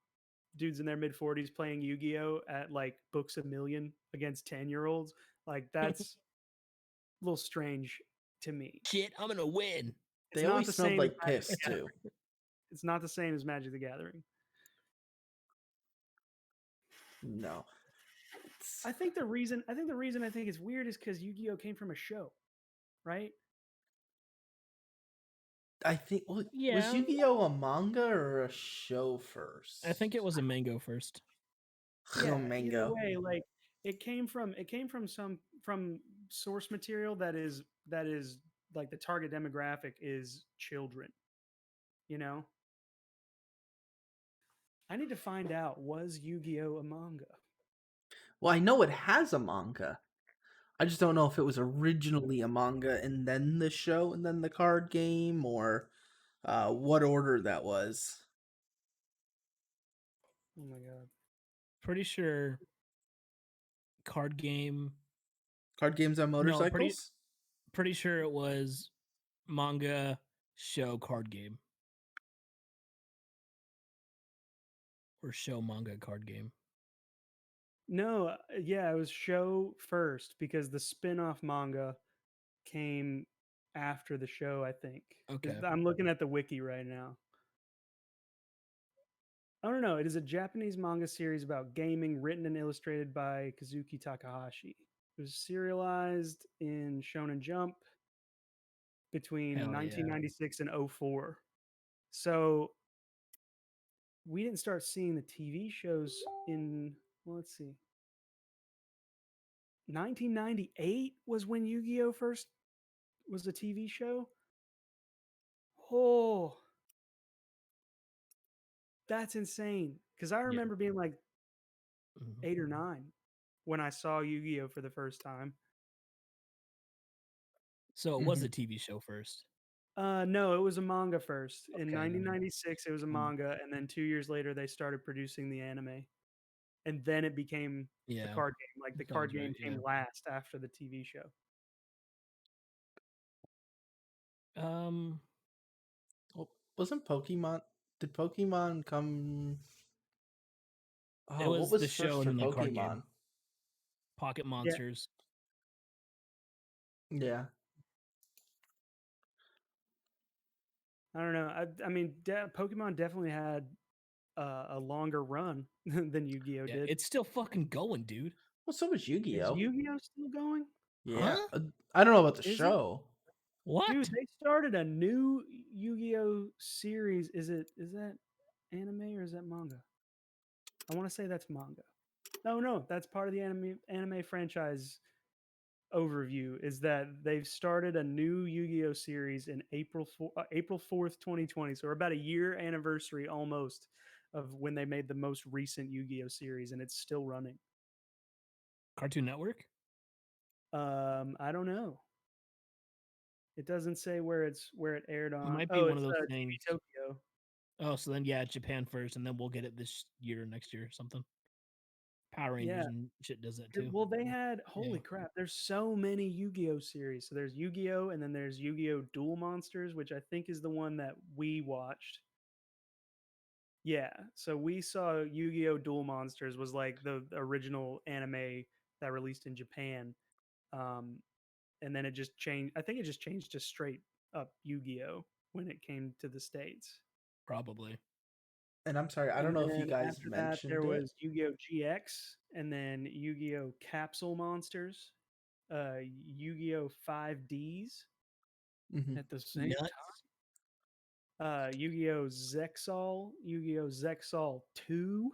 dudes in their mid 40s playing Yu-Gi-Oh at like books a million against 10-year-olds. Like that's a little strange to me. Shit, I'm gonna win. It's They not always the smelled same as like Magic piss the too. Gathering. It's not the same as Magic the Gathering. No. I think the reason I think it's weird is because Yu-Gi-Oh came from a show, right? I think was Yeah. Yu-Gi-Oh a manga or a show first? I think it was a mango first. Yeah, either mango. way, like it came from source material that is like the target demographic is children, you know? I need to find out, was Yu-Gi-Oh a manga? Well, I know it has a manga. I just don't know if it was originally a manga and then the show and then the card game, or what order that was. Oh my god. Pretty sure card game. Card games on No, motorcycles? pretty sure it was manga show card game. Or show manga card game. No, yeah, it was show first because the spin-off manga came after the show, I think. Okay. I'm looking at the wiki right now. I don't know. It is a Japanese manga series about gaming written and illustrated by Kazuki Takahashi. It was serialized in Shonen Jump between Hell yeah. 1996 and 04. So we didn't start seeing the TV shows in, well, let's see. 1998 was when Yu-Gi-Oh first was a TV show. Oh, that's insane. Because I remember being like Mhm. 8 or 9 when I saw Yu-Gi-Oh for the first time. So it was a TV show first. No, it was a manga first. In Okay. 1996, it was a manga, and then 2 years later, they started producing the anime, and then it became the Yeah. card game. Like the Sounds card game right, came yeah. last after the TV show. Well, wasn't Pokemon? Did Pokemon come? It Oh, what was was the first show for and then the card game. Pokemon? Pocket Yeah, Monsters. Yeah. I don't know. I mean, Pokemon definitely had a longer run than Yu-Gi-Oh Yeah, did. it's still fucking going, dude. Well, so was Is Yu-Gi-Oh. Yu-Gi-Oh still going? Yeah. Huh? I don't know about the Is it? show. What? Dude, they started a new Yu-Gi-Oh series. Is that anime or is that manga? I want to say that's manga. No, that's part of the anime franchise overview. Is that they've started a new Yu-Gi-Oh series in April 4th, 2020. So we're about a year anniversary almost of when they made the most recent Yu-Gi-Oh series, and it's still running. Cartoon Network? I don't know. It doesn't say where it aired It on. might be Oh, one of it's those TV things. Tokyo. Oh, so then yeah, Japan first, and then we'll get it this year or next year or something. Power Rangers Yeah. and shit does that too. Well, they had Yeah. holy crap. There's so many Yu-Gi-Oh series. So there's Yu-Gi-Oh, and then there's Yu-Gi-Oh Duel Monsters, which I think is the one that we watched. Yeah. So we saw Yu-Gi-Oh Duel Monsters was like the original anime that released in Japan. And then it just changed. I think it just changed to straight up Yu-Gi-Oh when it came to the States. Probably. And I'm sorry, I don't And know if you then guys after that, mentioned there it. was Yu-Gi-Oh GX, and then Yu-Gi-Oh Capsule Monsters, Yu-Gi-Oh 5Ds Mhm. at the same Nuts. time. Yu-Gi-Oh Zexal, Yu-Gi-Oh Zexal 2,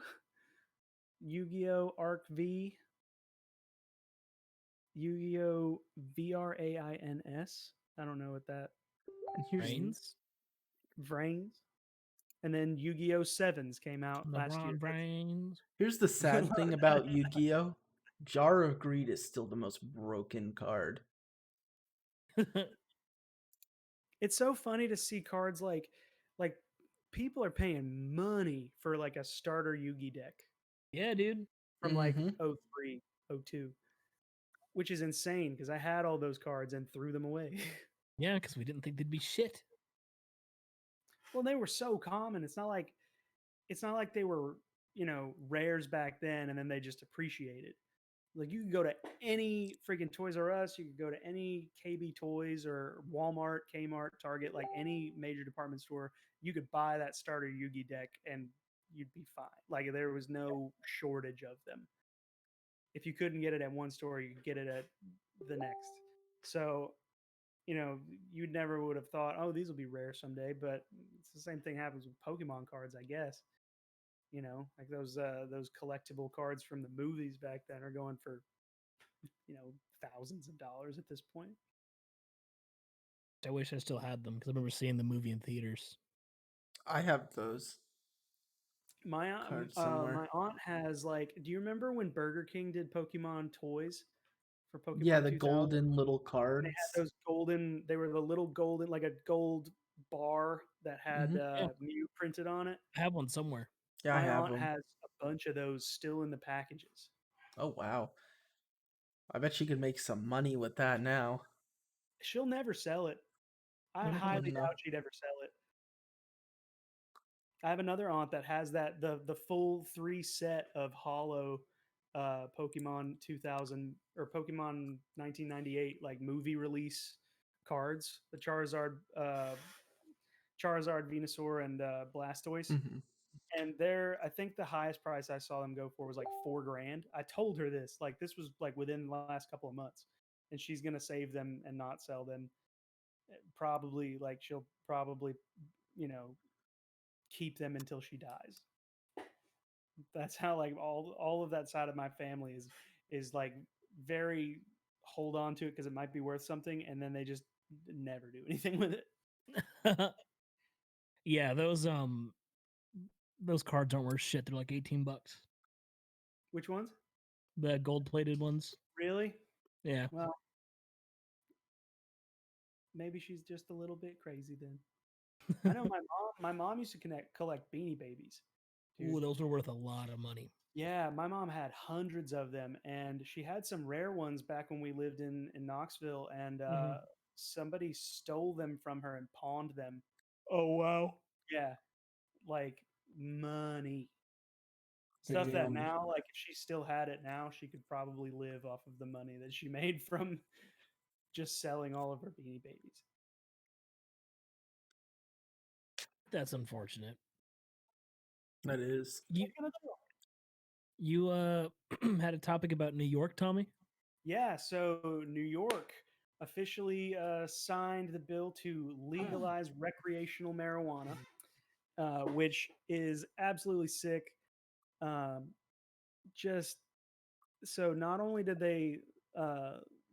Yu-Gi-Oh Arc V, Yu-Gi-Oh VRAINS. I don't know what that And here's means. Brains. Vrains. And then Yu-Gi-Oh Sevens came out last year. LeBron Brains. here's the sad thing about Yu-Gi-Oh. Jar of Greed is still the most broken card. It's so funny to see cards like people are paying money for like a starter Yugi deck Yeah, dude. from like Mhm. 03, 02, which is insane because I had all those cards and threw them away. Yeah, because we didn't think they'd be shit. Well, they were so common. It's not like they were rares back then, and then they just appreciated. Like you could go to any freaking Toys R Us, you could go to any KB Toys or Walmart, Kmart, Target, like any major department store. You could buy that starter Yugi deck and you'd be fine. Like there was no shortage of them. If you couldn't get it at one store, you could get it at the next. So, you never would have thought, oh, these will be rare someday. But it's the same thing happens with Pokemon cards, I guess. Like those collectible cards from the movies back then are going for thousands of dollars at this point. I wish I still had them because I remember seeing the movie in theaters. I have those. My Cards somewhere. my aunt has do you remember when Burger King did Pokemon toys for Pokemon Yeah, the 2000? golden little They cards. had those golden. They were the little golden, like a gold bar that had Yeah. Mew printed on it. I have one somewhere. Yeah, I My have aunt them. has a bunch of those still in the packages. Oh wow. I bet she could make some money with that now. She'll never sell it. I highly No. doubt she'd ever sell it. I have another aunt that has the full 3 set of hollow Pokemon 2000 or Pokemon 1998 like movie release cards. The Charizard, Venusaur, and Blastoise. Mm-hmm. And I think the highest price I saw them go for was like $4,000. I told her this, like this was like within the last couple of months, and she's gonna save them and not sell them. Probably, like she'll probably, keep them until she dies. That's how like all of that side of my family is like very hold on to it because it might be worth something, and then they just never do anything with it. Yeah, those cards aren't worth shit. They're like $18. Which ones? The gold-plated ones. Really? Yeah. Well, maybe she's just a little bit crazy then. I know my mom used to collect Beanie Babies. Ooh, those were worth a lot of money. Yeah, my mom had hundreds of them, and she had some rare ones back when we lived in Knoxville, and somebody stole them from her and pawned them. Oh wow. Yeah, like money. Stuff that now, like if she still had it now, she could probably live off of the money that she made from just selling all of her Beanie Babies. That's unfortunate. That is. You had a topic about New York, Tommy? Yeah, so New York officially signed the bill to legalize recreational marijuana, which is absolutely sick. Just so not only did they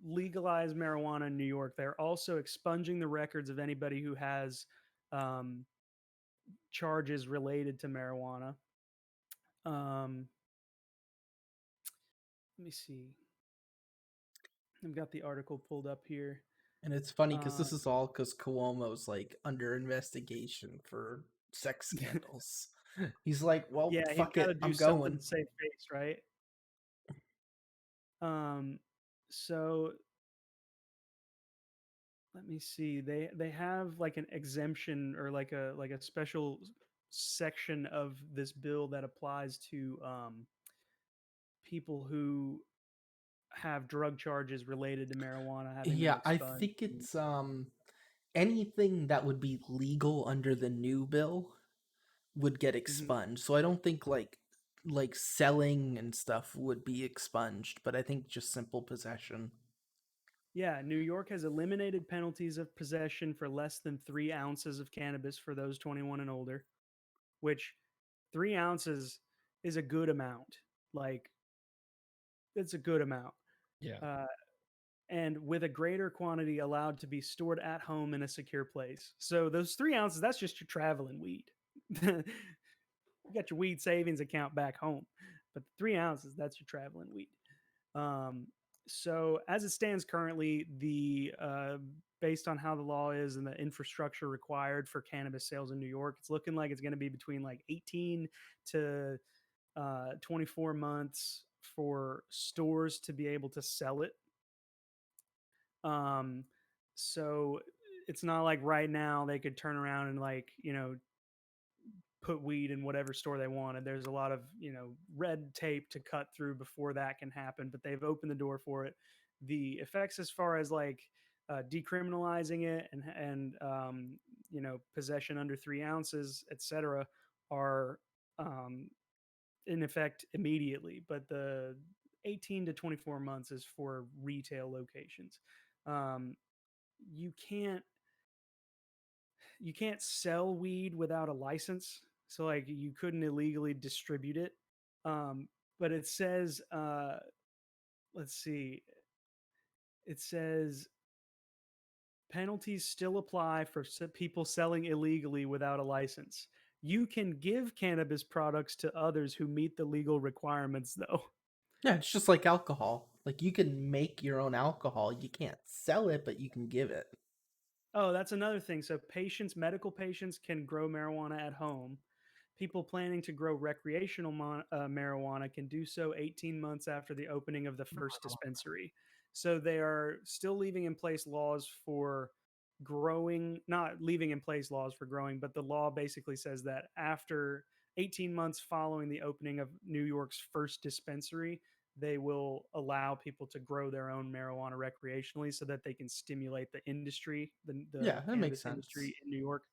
legalize marijuana in New York, they're also expunging the records of anybody who has charges related to marijuana. Let me see. I've got the article pulled up here. And it's funny because this is all because Cuomo's like under investigation for sex scandals. He's like, well, Yeah, fuck he's got to it, do I'm something going. to save face, right? So let me see. They have like an exemption or like a special section of this bill that applies to people who have drug charges related to marijuana having them Yeah, I expunged. think it's anything that would be legal under the new bill would get expunged. So I don't think like selling and stuff would be expunged, but I think just simple possession. Yeah, New York has eliminated penalties of possession for less than 3 ounces of cannabis for those 21 and older, which 3 ounces is a good amount. Like, it's a good amount. Yeah. And with a greater quantity allowed to be stored at home in a secure place. So those 3 ounces, that's just your traveling weed. You got your weed savings account back home, but 3 ounces, that's your traveling weed. So as it stands currently, the based on how the law is and the infrastructure required for cannabis sales in New York, it's looking like it's going to be between like 18 to 24 months for stores to be able to sell it. So it's not like right now they could turn around and like, put weed in whatever store they wanted. There's a lot of, red tape to cut through before that can happen, but they've opened the door for it. The effects as far as like decriminalizing it and possession under 3 ounces, etc., are in effect immediately, but the 18 to 24 months is for retail locations. Um, you can't you can't sell weed without a license, so like you couldn't illegally distribute it. Um, but it says, let's see, it says penalties still apply for people selling illegally without a license. You can give cannabis products to others who meet the legal requirements, though. Yeah, it's just like alcohol. Like you can make your own alcohol. You can't sell it, but you can give it. Oh, that's another thing. So medical patients can grow marijuana at home. People planning to grow recreational marijuana can do so 18 months after the opening of the first dispensary. So they are still leaving in place laws for growing, not leaving in place laws for growing, but the law basically says that after 18 months following the opening of New York's first dispensary, they will allow people to grow their own marijuana recreationally so that they can stimulate the industry, Yeah, the that makes cannabis sense. industry in New York.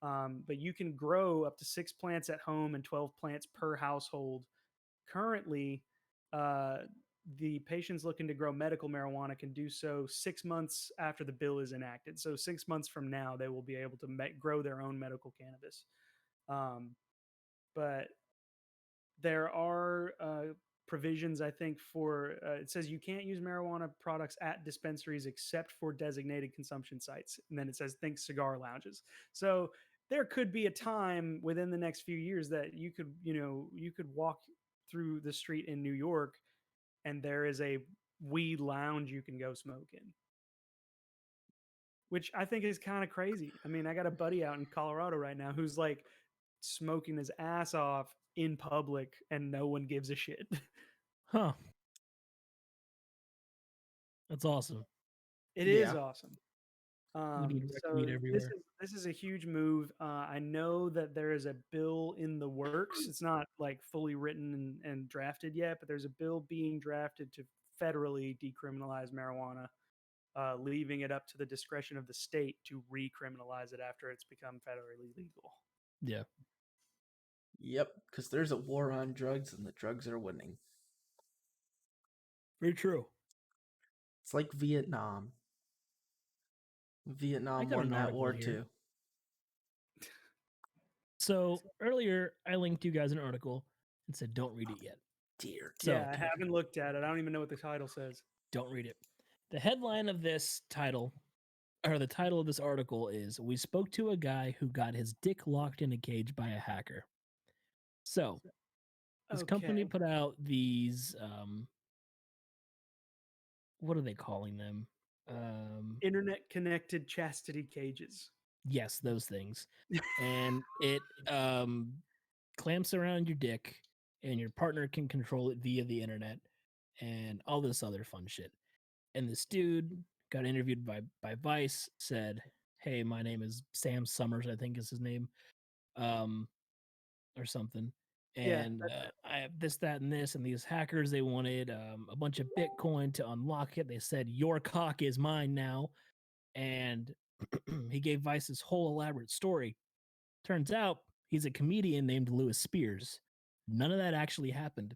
But you can grow up to 6 plants at home and 12 plants per household. Currently, uh, the patients looking to grow medical marijuana can do so 6 months after the bill is enacted. So 6 months from now, they will be able to grow their own medical cannabis. But there are provisions, I think, for it says you can't use marijuana products at dispensaries except for designated consumption sites. And then it says think cigar lounges. So there could be a time within the next few years that you could walk through the street in New York and there is a weed lounge you can go smoke in, which I think is kind of crazy. I mean, I got a buddy out in Colorado right now who's like smoking his ass off in public and no one gives a shit. Huh. That's awesome. It Yeah. is awesome. We need rec So weed this everywhere. is a huge move. I know that there is a bill in the works. It's not like fully written and drafted yet, but there's a bill being drafted to federally decriminalize marijuana, leaving it up to the discretion of the state to recriminalize it after it's become federally legal. Yeah. Yep, because there's a war on drugs and the drugs are winning. Very true. It's like Vietnam. I Vietnam got won an that article war here. too. So earlier, I linked you guys an article and said, don't read it yet. Dear. So Yeah, I haven't looked at it. I don't even know what the title says. don't read it. The headline of this title, or the title of this article is, We Spoke to a Guy Who Got His Dick Locked in a Cage by a Hacker. So this company Okay. put out these, what are they calling them? Internet connected chastity cages. Yes, those things. And it clamps around your dick, and your partner can control it via the internet and all this other fun shit. And this dude got interviewed by Vice, said, "Hey, my name is Sam Summers, I think is his name, or something. Yeah, And that's it. I have this, that, and this. And these hackers, they wanted a bunch of Bitcoin to unlock it. They said, your cock is mine now." And he gave Vice this whole elaborate story. Turns out he's a comedian named Lewis Spears. None of that actually happened.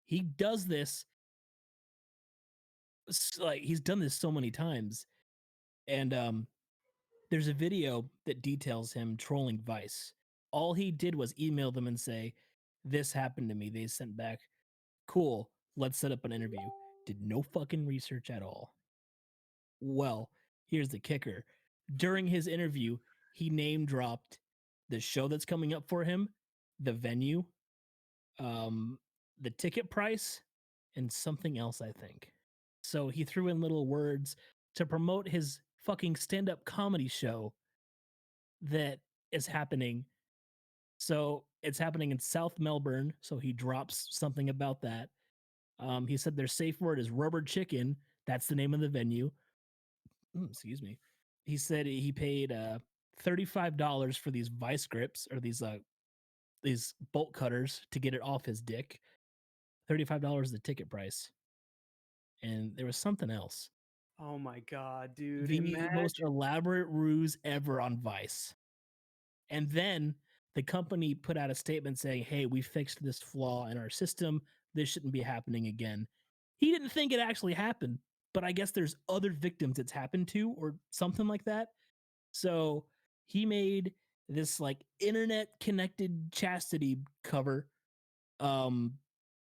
He does this like he's done this so many times. And there's a video that details him trolling Vice. All he did was email them and say, "This happened to me." They sent back, "Cool, let's set up an interview." Did no fucking research at all. Well, here's the kicker. During his interview, he name dropped the show that's coming up for him, the venue, um, the ticket price, and something else, I think. So he threw in little words to promote his fucking stand-up comedy show that is happening. So it's happening in South Melbourne. So he drops something about that. He said their safe word is rubber chicken. That's the name of the venue. Excuse me. He said he paid $35 for these vice grips, or these these bolt cutters to get it off his dick. $35 the ticket price. And there was something else. Oh my god, dude! The most Imagine. elaborate ruse ever on Vice. And then the company put out a statement saying, "Hey, we fixed this flaw in our system. This shouldn't be happening again." He didn't think it actually happened, but I guess there's other victims it's happened to or something like that. So he made this like internet connected chastity cover um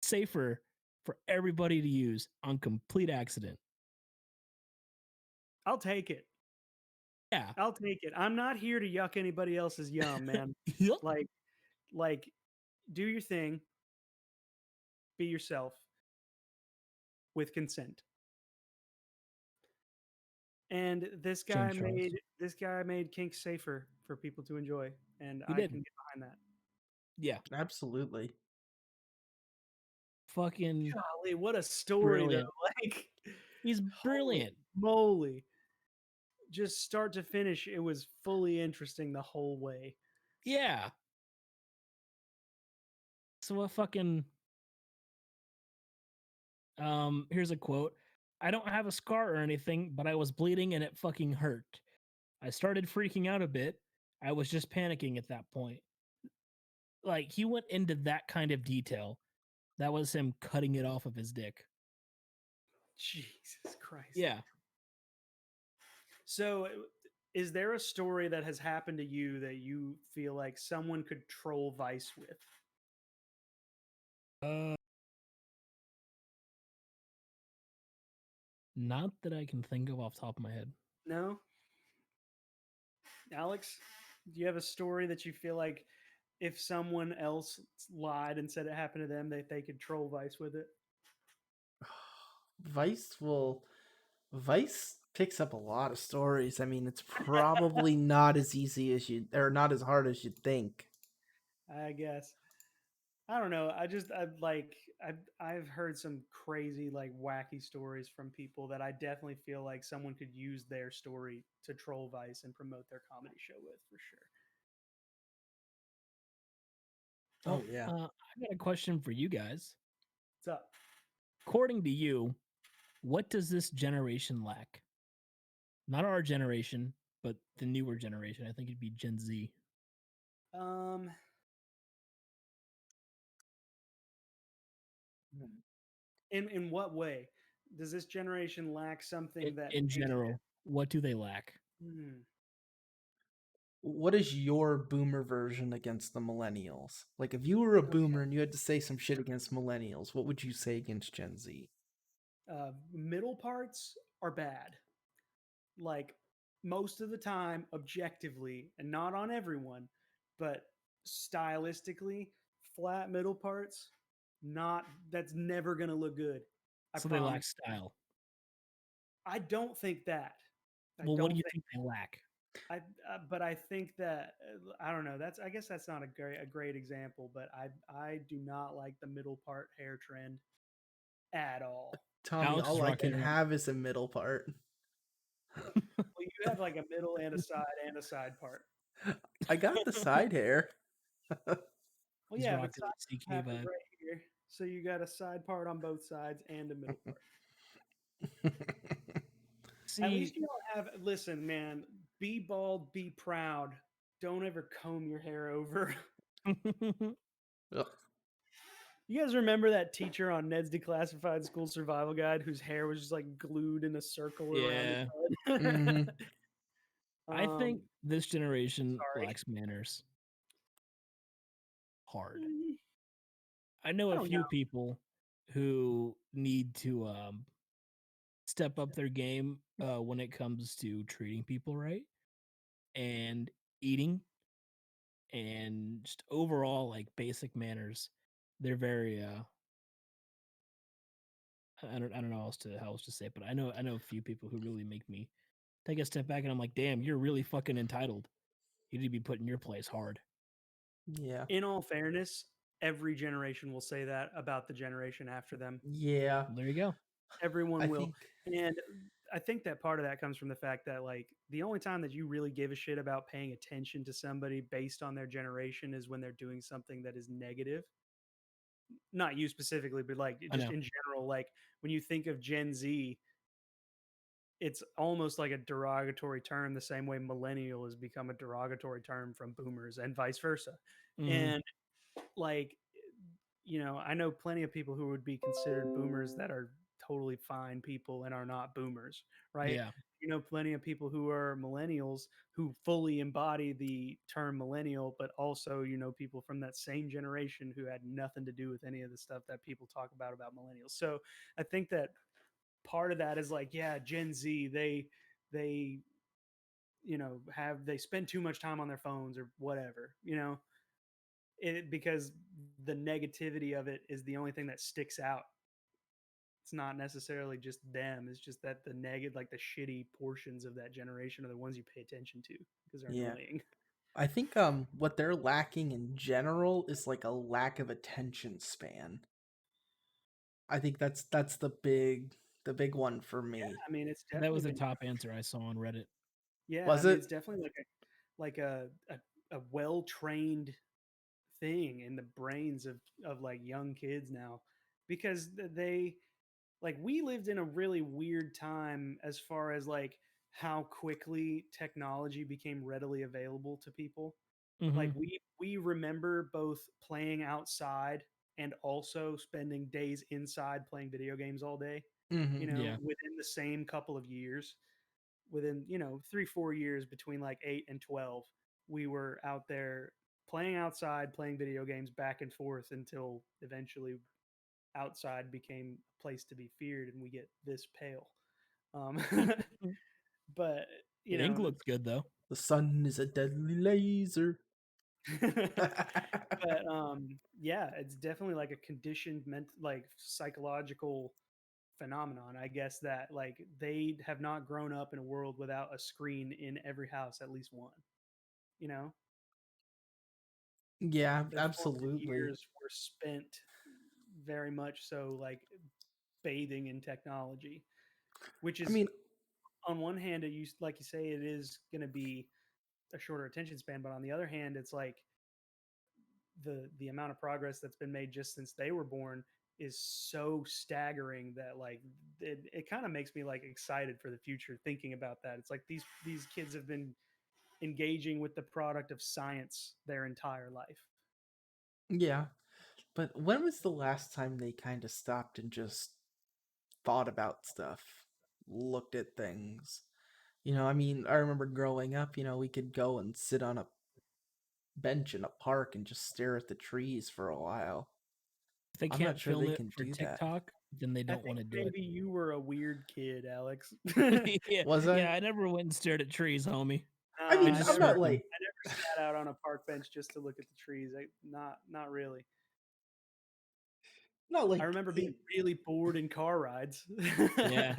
safer for everybody to use on complete accident. I'll take it. Yeah. I'll take it. I'm not here to yuck anybody else's yum, man. Yup. Like, do your thing. Be yourself with consent. And James Charles. this guy made kink safer for people to enjoy, and He I did. can get behind that. Yeah. Absolutely. Fucking Golly, what a story brilliant. though! Like, He's holy brilliant. moly! Just start to finish, it was fully interesting the whole way. Yeah. So what fucking here's a quote. I don't have a scar or anything, but I was bleeding and it fucking hurt. I started freaking out a bit. I was just panicking at that point. Like he went into that kind of detail. That was him cutting it off of his dick. Jesus Christ! Yeah. So, is there a story that has happened to you that you feel like someone could troll Vice with? Uh Not that I can think of off the top of my head. No? Alex, do you have a story that you feel like if someone else lied and said it happened to them, they could troll Vice with it? Vice picks up a lot of stories. I mean, it's probably not as easy as you or not as hard as you'd think. I guess. I don't know. I've heard some crazy like wacky stories from people that I definitely feel like someone could use their story to troll Vice and promote their comedy show with for sure. Oh Well, yeah. I got a question for you guys. What's up? According to you, what does this generation lack? Not our generation, but the newer generation. I think it'd be Gen Z. Um in what way? Does this generation lack something that In makes general, what do they lack? What is your boomer version against the millennials? Like if you were a boomer and you had to say some shit against millennials, what would you say against Gen Z? Middle parts are bad. Like most of the time, objectively, and not on everyone, but stylistically, flat middle parts, not that's never gonna look good. I So they lack promise. style. I don't think that. I Well, what do don't you think. think they lack? But I think that I don't know. I guess that's not a great example. But I do not like the middle part hair trend at all. Tommy, Alex is all I rocking can it. have is a middle part. Well, you have like a middle and a side part. I got the side hair. Well, He's yeah, but rocking the side CK happens vibe. right here. So you got a side part on both sides and a middle part. At See, least you don't have. Listen, man, be bald, be proud. Don't ever comb your hair over. Ugh. You guys remember that teacher on Ned's Declassified School Survival Guide whose hair was just like glued in a circle around his yeah, head? Mhm. I think this generation sorry. lacks manners. Hard. Mm, I know I a don't few know. people who need to step up their game when it comes to treating people right and eating and just overall like basic manners. They're very I don't know how else to say it, but I know a few people who really make me take a step back and I'm like, damn, you're really fucking entitled. You need to be put in your place hard. Yeah. In all fairness, every generation will say that about the generation after them. Yeah. There you go. Everyone I will. think And I think that part of that comes from the fact that like the only time that you really give a shit about paying attention to somebody based on their generation is when they're doing something that is negative. Not you specifically, but like I just know. in general, like when you think of Gen Z, it's almost like a derogatory term, the same way millennial has become a derogatory term from boomers and vice versa. Mhm. And like, I know plenty of people who would be considered boomers that are totally fine people and are not boomers, right? Yeah. Plenty of people who are millennials who fully embody the term millennial, but also, people from that same generation who had nothing to do with any of the stuff that people talk about millennials. So I think that part of that is like, yeah, Gen Z, they they spend too much time on their phones or whatever, because the negativity of it is the only thing that sticks out. It's not necessarily just them. It's just that the negative, like the shitty portions of that generation are the ones you pay attention to because they're Yeah. annoying. I think what they're lacking in general is like a lack of attention span. I think that's the big one for me. I mean, it's That definitely was the been, top answer I saw on Reddit. yeah, I Was mean, it? it's definitely like a well trained thing in the brains of like young kids now because they like we lived in a really weird time as far as like how quickly technology became readily available to people. Like Mhm. we remember both playing outside and also spending days inside playing video games all day, Mm-hmm. Yeah. within the same couple of years. Within, 3-4 years between like 8 and 12, we were out there playing outside, playing video games back and forth until eventually outside became a place to be feared and we get this pale. Um, but, The ink looks good though. The sun is a deadly laser. but yeah, it's definitely like a conditioned like psychological phenomenon, I guess, that like they have not grown up in a world without a screen in every house, at least one. You know, Yeah, their formative absolutely. years were spent very much so like bathing in technology, which I is mean, on one hand, like you say, it is going to be a shorter attention span, but on the other hand, it's like the amount of progress that's been made just since they were born is so staggering that like it kind of makes me like excited for the future thinking about that. It's like these kids have been engaging with the product of science their entire life. yeah. But when was the last time they kind of stopped and just thought about stuff, looked at things? I mean, I remember growing up, we could go and sit on a bench in a park and just stare at the trees for a while. If they I'm not can't sure film they it can for do that. TikTok, then they I don't think want to do it. maybe you were a weird kid, Alex. Yeah. Was I? Yeah, I never went and stared at trees, homie. I mean, I just I'm not surfed like them. I never sat out on a park bench just to look at the trees. Not really. not I like remember being really bored in car rides. Yeah.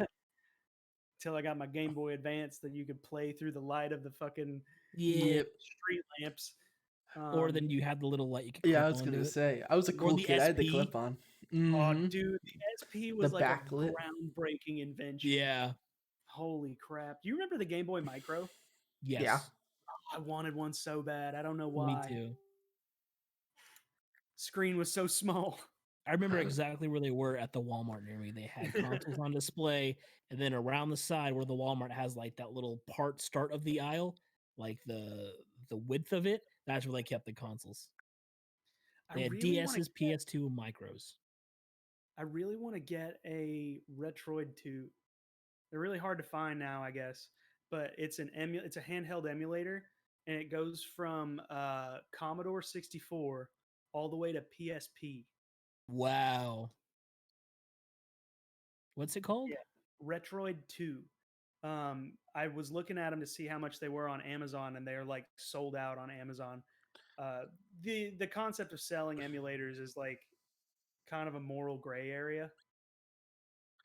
Till I got my Game Boy Advance that you could play through the light of the fucking Yeah. Yep. street lamps. Or then you had the little light you could Yeah, I clip was gonna onto it. say I was a Or cool the kid. I had the SP. clip on. Oh, Mm-hmm. dude, the SP The was like a backlit. groundbreaking invention. Yeah. Holy crap! Do you remember the Game Boy Micro? Yeah. Yes. I wanted one so bad. I don't know Me why. too. Screen was so small. I remember exactly where they were at the Walmart near me. They had consoles on display, and then around the side where the Walmart has like that little part start of the aisle, like the width of it, that's where they kept the consoles. I They had really want to. DSs, PS2, micros. I really want to get a Retroid 2. They're really hard to find now, I guess, but it's a handheld emulator, and it goes from Commodore 64 all the way to PSP. Wow. What's it called? Yeah, Retroid 2. I was looking at them to see how much they were on Amazon, and they're like sold out on Amazon. Uh, the concept of selling emulators is like kind of a moral gray area,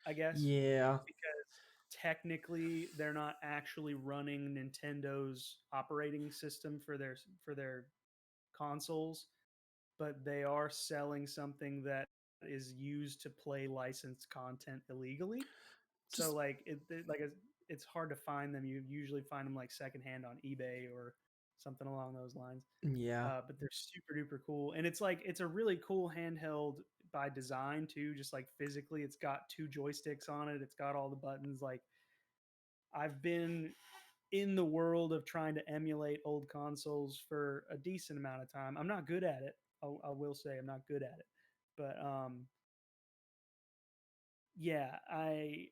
I guess, Yeah. because technically they're not actually running Nintendo's operating system for their consoles, but they are selling something that is used to play licensed content illegally. So Just like it's hard to find them. You usually find them like secondhand on eBay or something along those lines. yeah. But they're super duper cool, and it's a really cool handheld by design too. Just like physically, it's got 2 joysticks on it. It's got all the buttons. Like I've been in the world of trying to emulate old consoles for a decent amount of time. I'm not good at it. I will say I'm not good at it, but yeah, I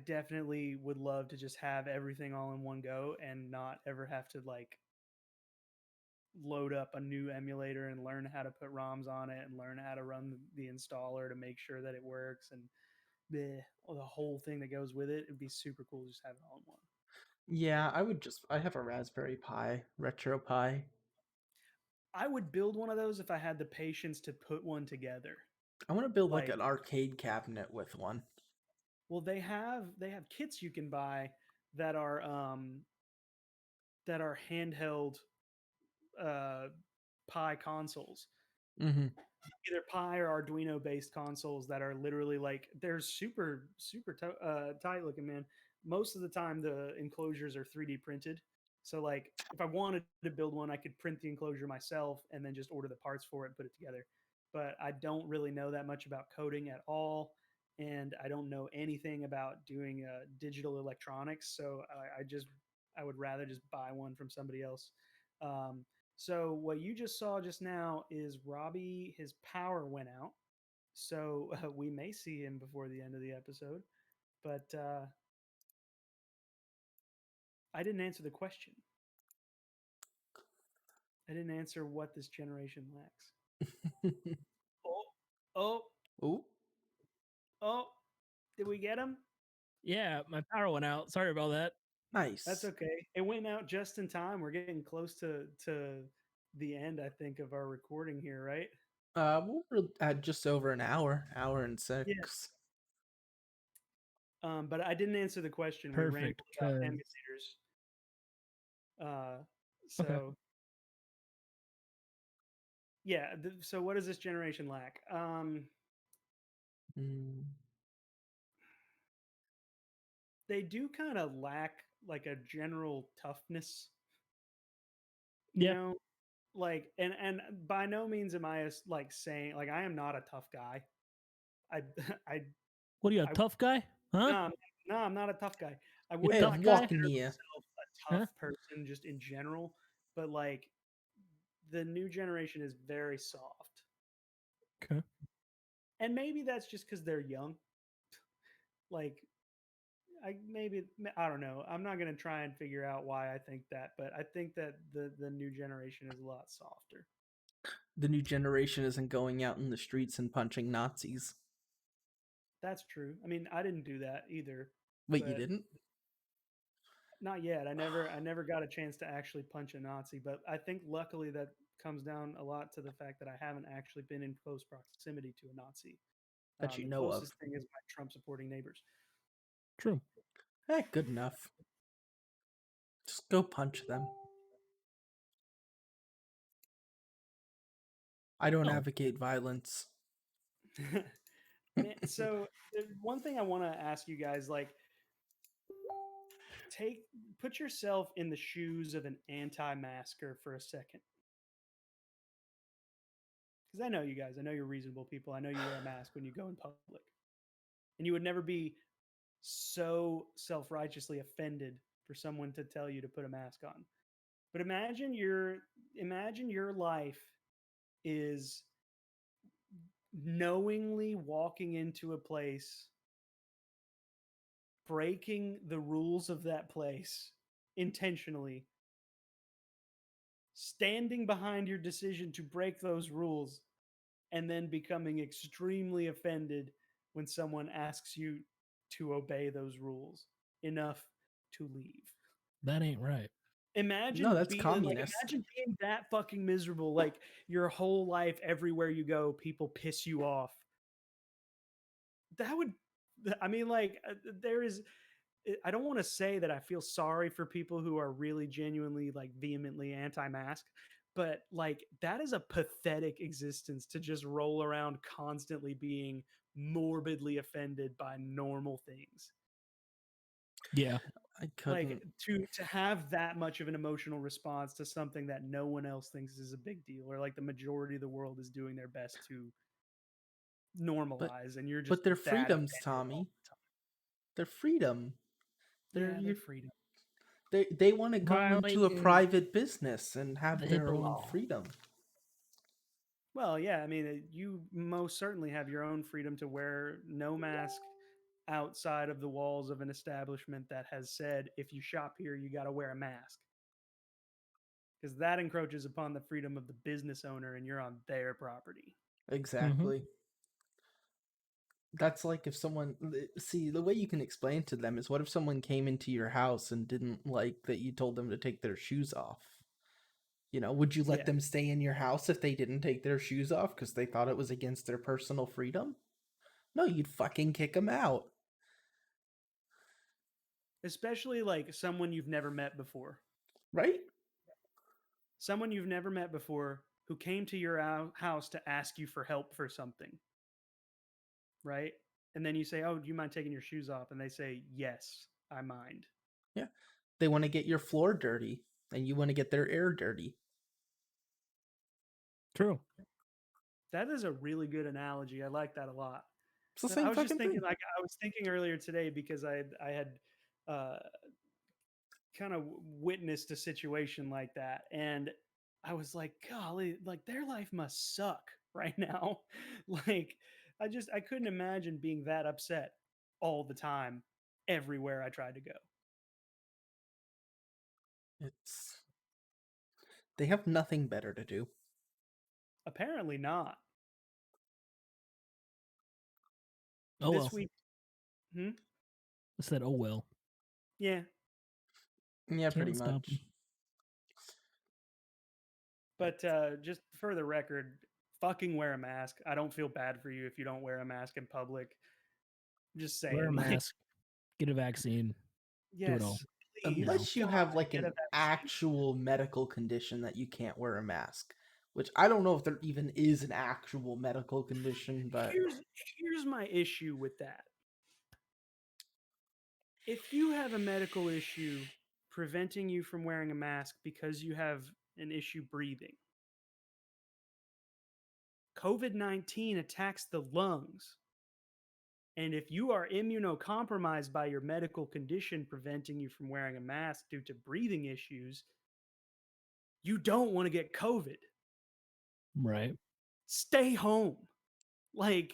definitely would love to just have everything all in one go and not ever have to like load up a new emulator and learn how to put ROMs on it and learn how to run the installer to make sure that it works and the whole thing that goes with it. It'd be super cool to just have it all in one. Yeah, I have a Raspberry Pi, Retro Pi. I would build one of those if I had the patience to put one together. I want to build like Like, an arcade cabinet with one. well, they have kits you can buy that are handheld uh, Pi consoles, Mm-hmm. either Pi or Arduino based consoles that are literally like they're super tight looking, man. Most of the time the enclosures are 3D printed. So like if I wanted to build one, I could print the enclosure myself and then just order the parts for it and put it together. But I don't really know that much about coding at all, and I don't know anything about doing digital electronics. So I would rather just buy one from somebody else. Um, so what you just saw just now is Robbie. His power went out, so we may see him before the end of the episode. But I didn't answer the question. I didn't answer what this generation lacks. Oh, oh, Ooh, oh! Did we get him? Yeah, my power went out. Sorry about that. That's nice. okay. It went out just in time. We're getting close to the end, I think, of our recording here, right? We're at just over an hour and Yeah. 6. But I didn't answer the question. We rambled Perfect. about Cause emulators. Uh, okay. so yeah. So what does this generation lack? Mm. They do kind of lack like a general toughness, you Yeah. know. Like, and by no means am I like saying like I am not a tough guy. I I What are you, a I tough guy? Huh? no, no, I'm not a tough guy. I You would Hey, tough not I'm guy? walking consider here. myself a Huh? tough person just in general, but like the new generation is very soft. Okay. And maybe that's just because they're young. Like I don't know. I'm not gonna try and figure out why I think that, but I think that the new generation is a lot softer. The new generation isn't going out in the streets and punching Nazis. That's true. I mean, I didn't do that either, Wait, you but didn't? not yet. I never got a chance to actually punch a Nazi, but I think luckily that comes down a lot to the fact that I haven't actually been in close proximity to a Nazi. That you The know of. closest thing is my Trump supporting neighbors. True. Good enough. Just go punch them. I don't Oh, advocate violence. Man, so one thing I want to ask you guys, like, take put yourself in the shoes of an anti-masker for a second, because I know you guys. I know you're reasonable people. I know you wear a mask when you go in public, and you would never be so self-righteously offended for someone to tell you to put a mask on. But imagine your life is knowingly walking into a place, breaking the rules of that place intentionally, standing behind your decision to break those rules, and then becoming extremely offended when someone asks you to obey those rules enough to leave. that ain't right. No, Imagine that's being like communist. imagine being that fucking miserable, like your whole life everywhere you go people piss you off. That would I mean like there is I don't want to say that I feel sorry for people who are really genuinely like vehemently anti-mask, But like that is a pathetic existence to just roll around constantly being morbidly offended by normal things. Yeah. I Like couldn't. to have that much of an emotional response to something that no one else thinks is a big deal, or like the majority of the world is doing their best to normalize, and you're just But their that freedoms, offended all Tommy. the time. Their freedom. Yeah, You their freedom. they want to go into a Violating private business and the have their HIPAA own law. freedom. Well, yeah, I mean, you most certainly have your own freedom to wear no mask outside of the walls of an establishment that has said if you shop here, you got to wear a mask. Because that encroaches upon the freedom of the business owner and you're on their property. Exactly. That's like if someone see the way you can explain to them is what if someone came into your house and didn't like that you told them to take their shoes off? Would you let Yeah. them stay in your house if they didn't take their shoes off because they thought it was against their personal freedom? No, you'd fucking kick them out. Especially like someone you've never met before. Right? Someone you've never met before who came to your house to ask you for help for something. Right? And then you say, "Oh, do you mind taking your shoes off?" And they say, "Yes, I mind." Yeah. They want to get your floor dirty and you want to get their air dirty. True. That is a really good analogy. I like that a lot. It's the But I same was just fucking thinking, thing. like I was thinking earlier today because I had uh, kind of witnessed a situation like that, and I was like, golly, like their life must suck right now. Like I couldn't imagine being that upset all the time, everywhere I tried to go. They have nothing better to do. Apparently not. Oh This well. week, I said, oh well. yeah. Yeah, pretty Can't stop much. 'em. But just for the record, fucking wear a mask. I don't feel bad for you if you don't wear a mask in public. Just saying, Wear a like, mask. Get a vaccine. Do it all. yes, please, Unless you God, have like get a an vaccine. actual medical condition that you can't wear a mask, which I don't know if there even is an actual medical condition, but Here's my issue with that. If you have a medical issue preventing you from wearing a mask because you have an issue breathing, COVID-19 attacks the lungs. And if you are immunocompromised by your medical condition preventing you from wearing a mask due to breathing issues, you don't want to get COVID. Right. Stay home. Like,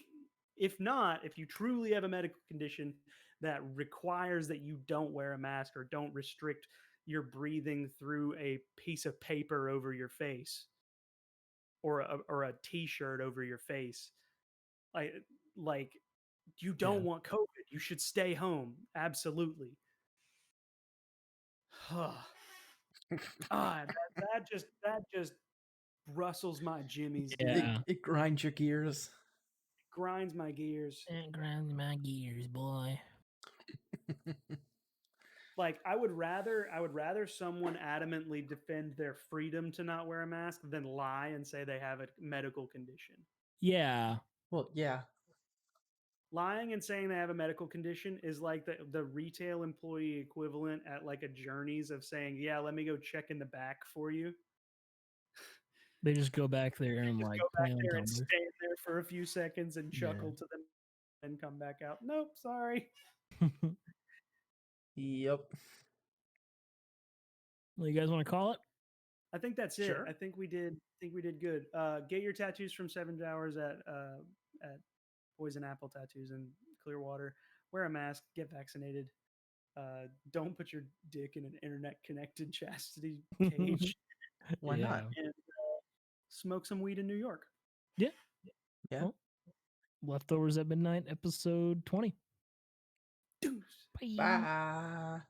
if not, if you truly have a medical condition that requires that you don't wear a mask or don't restrict your breathing through a piece of paper over your face or a t-shirt over your face, like you don't want COVID. You should stay home. Absolutely. God, that just rustles my jimmies, dude. Yeah. it grinds your gears. Grinds my gears. It grinds my gears, boy. Like I would rather someone adamantly defend their freedom to not wear a mask than lie and say they have a medical condition. Yeah. Well, yeah. Lying and saying they have a medical condition is like the retail employee equivalent at like a Journeys of saying, "Yeah, let me go check in the back for you." They just go back there and Just like go back play on there and Tumblr. stand there for a few seconds and Yeah. chuckle to them and come back out. Nope, sorry. Yep. Well, you guys want to call it? I think that's it. Sure. I think we did good. Get your tattoos from 7 hours at Poison Apple Tattoos in Clearwater. Wear a mask. Get vaccinated. Don't put your dick in an internet connected chastity cage. Why not? And smoke some weed in New York. Yeah. Yeah. Well, Leftovers at Midnight, episode 20. Deuce. Bye. Bye.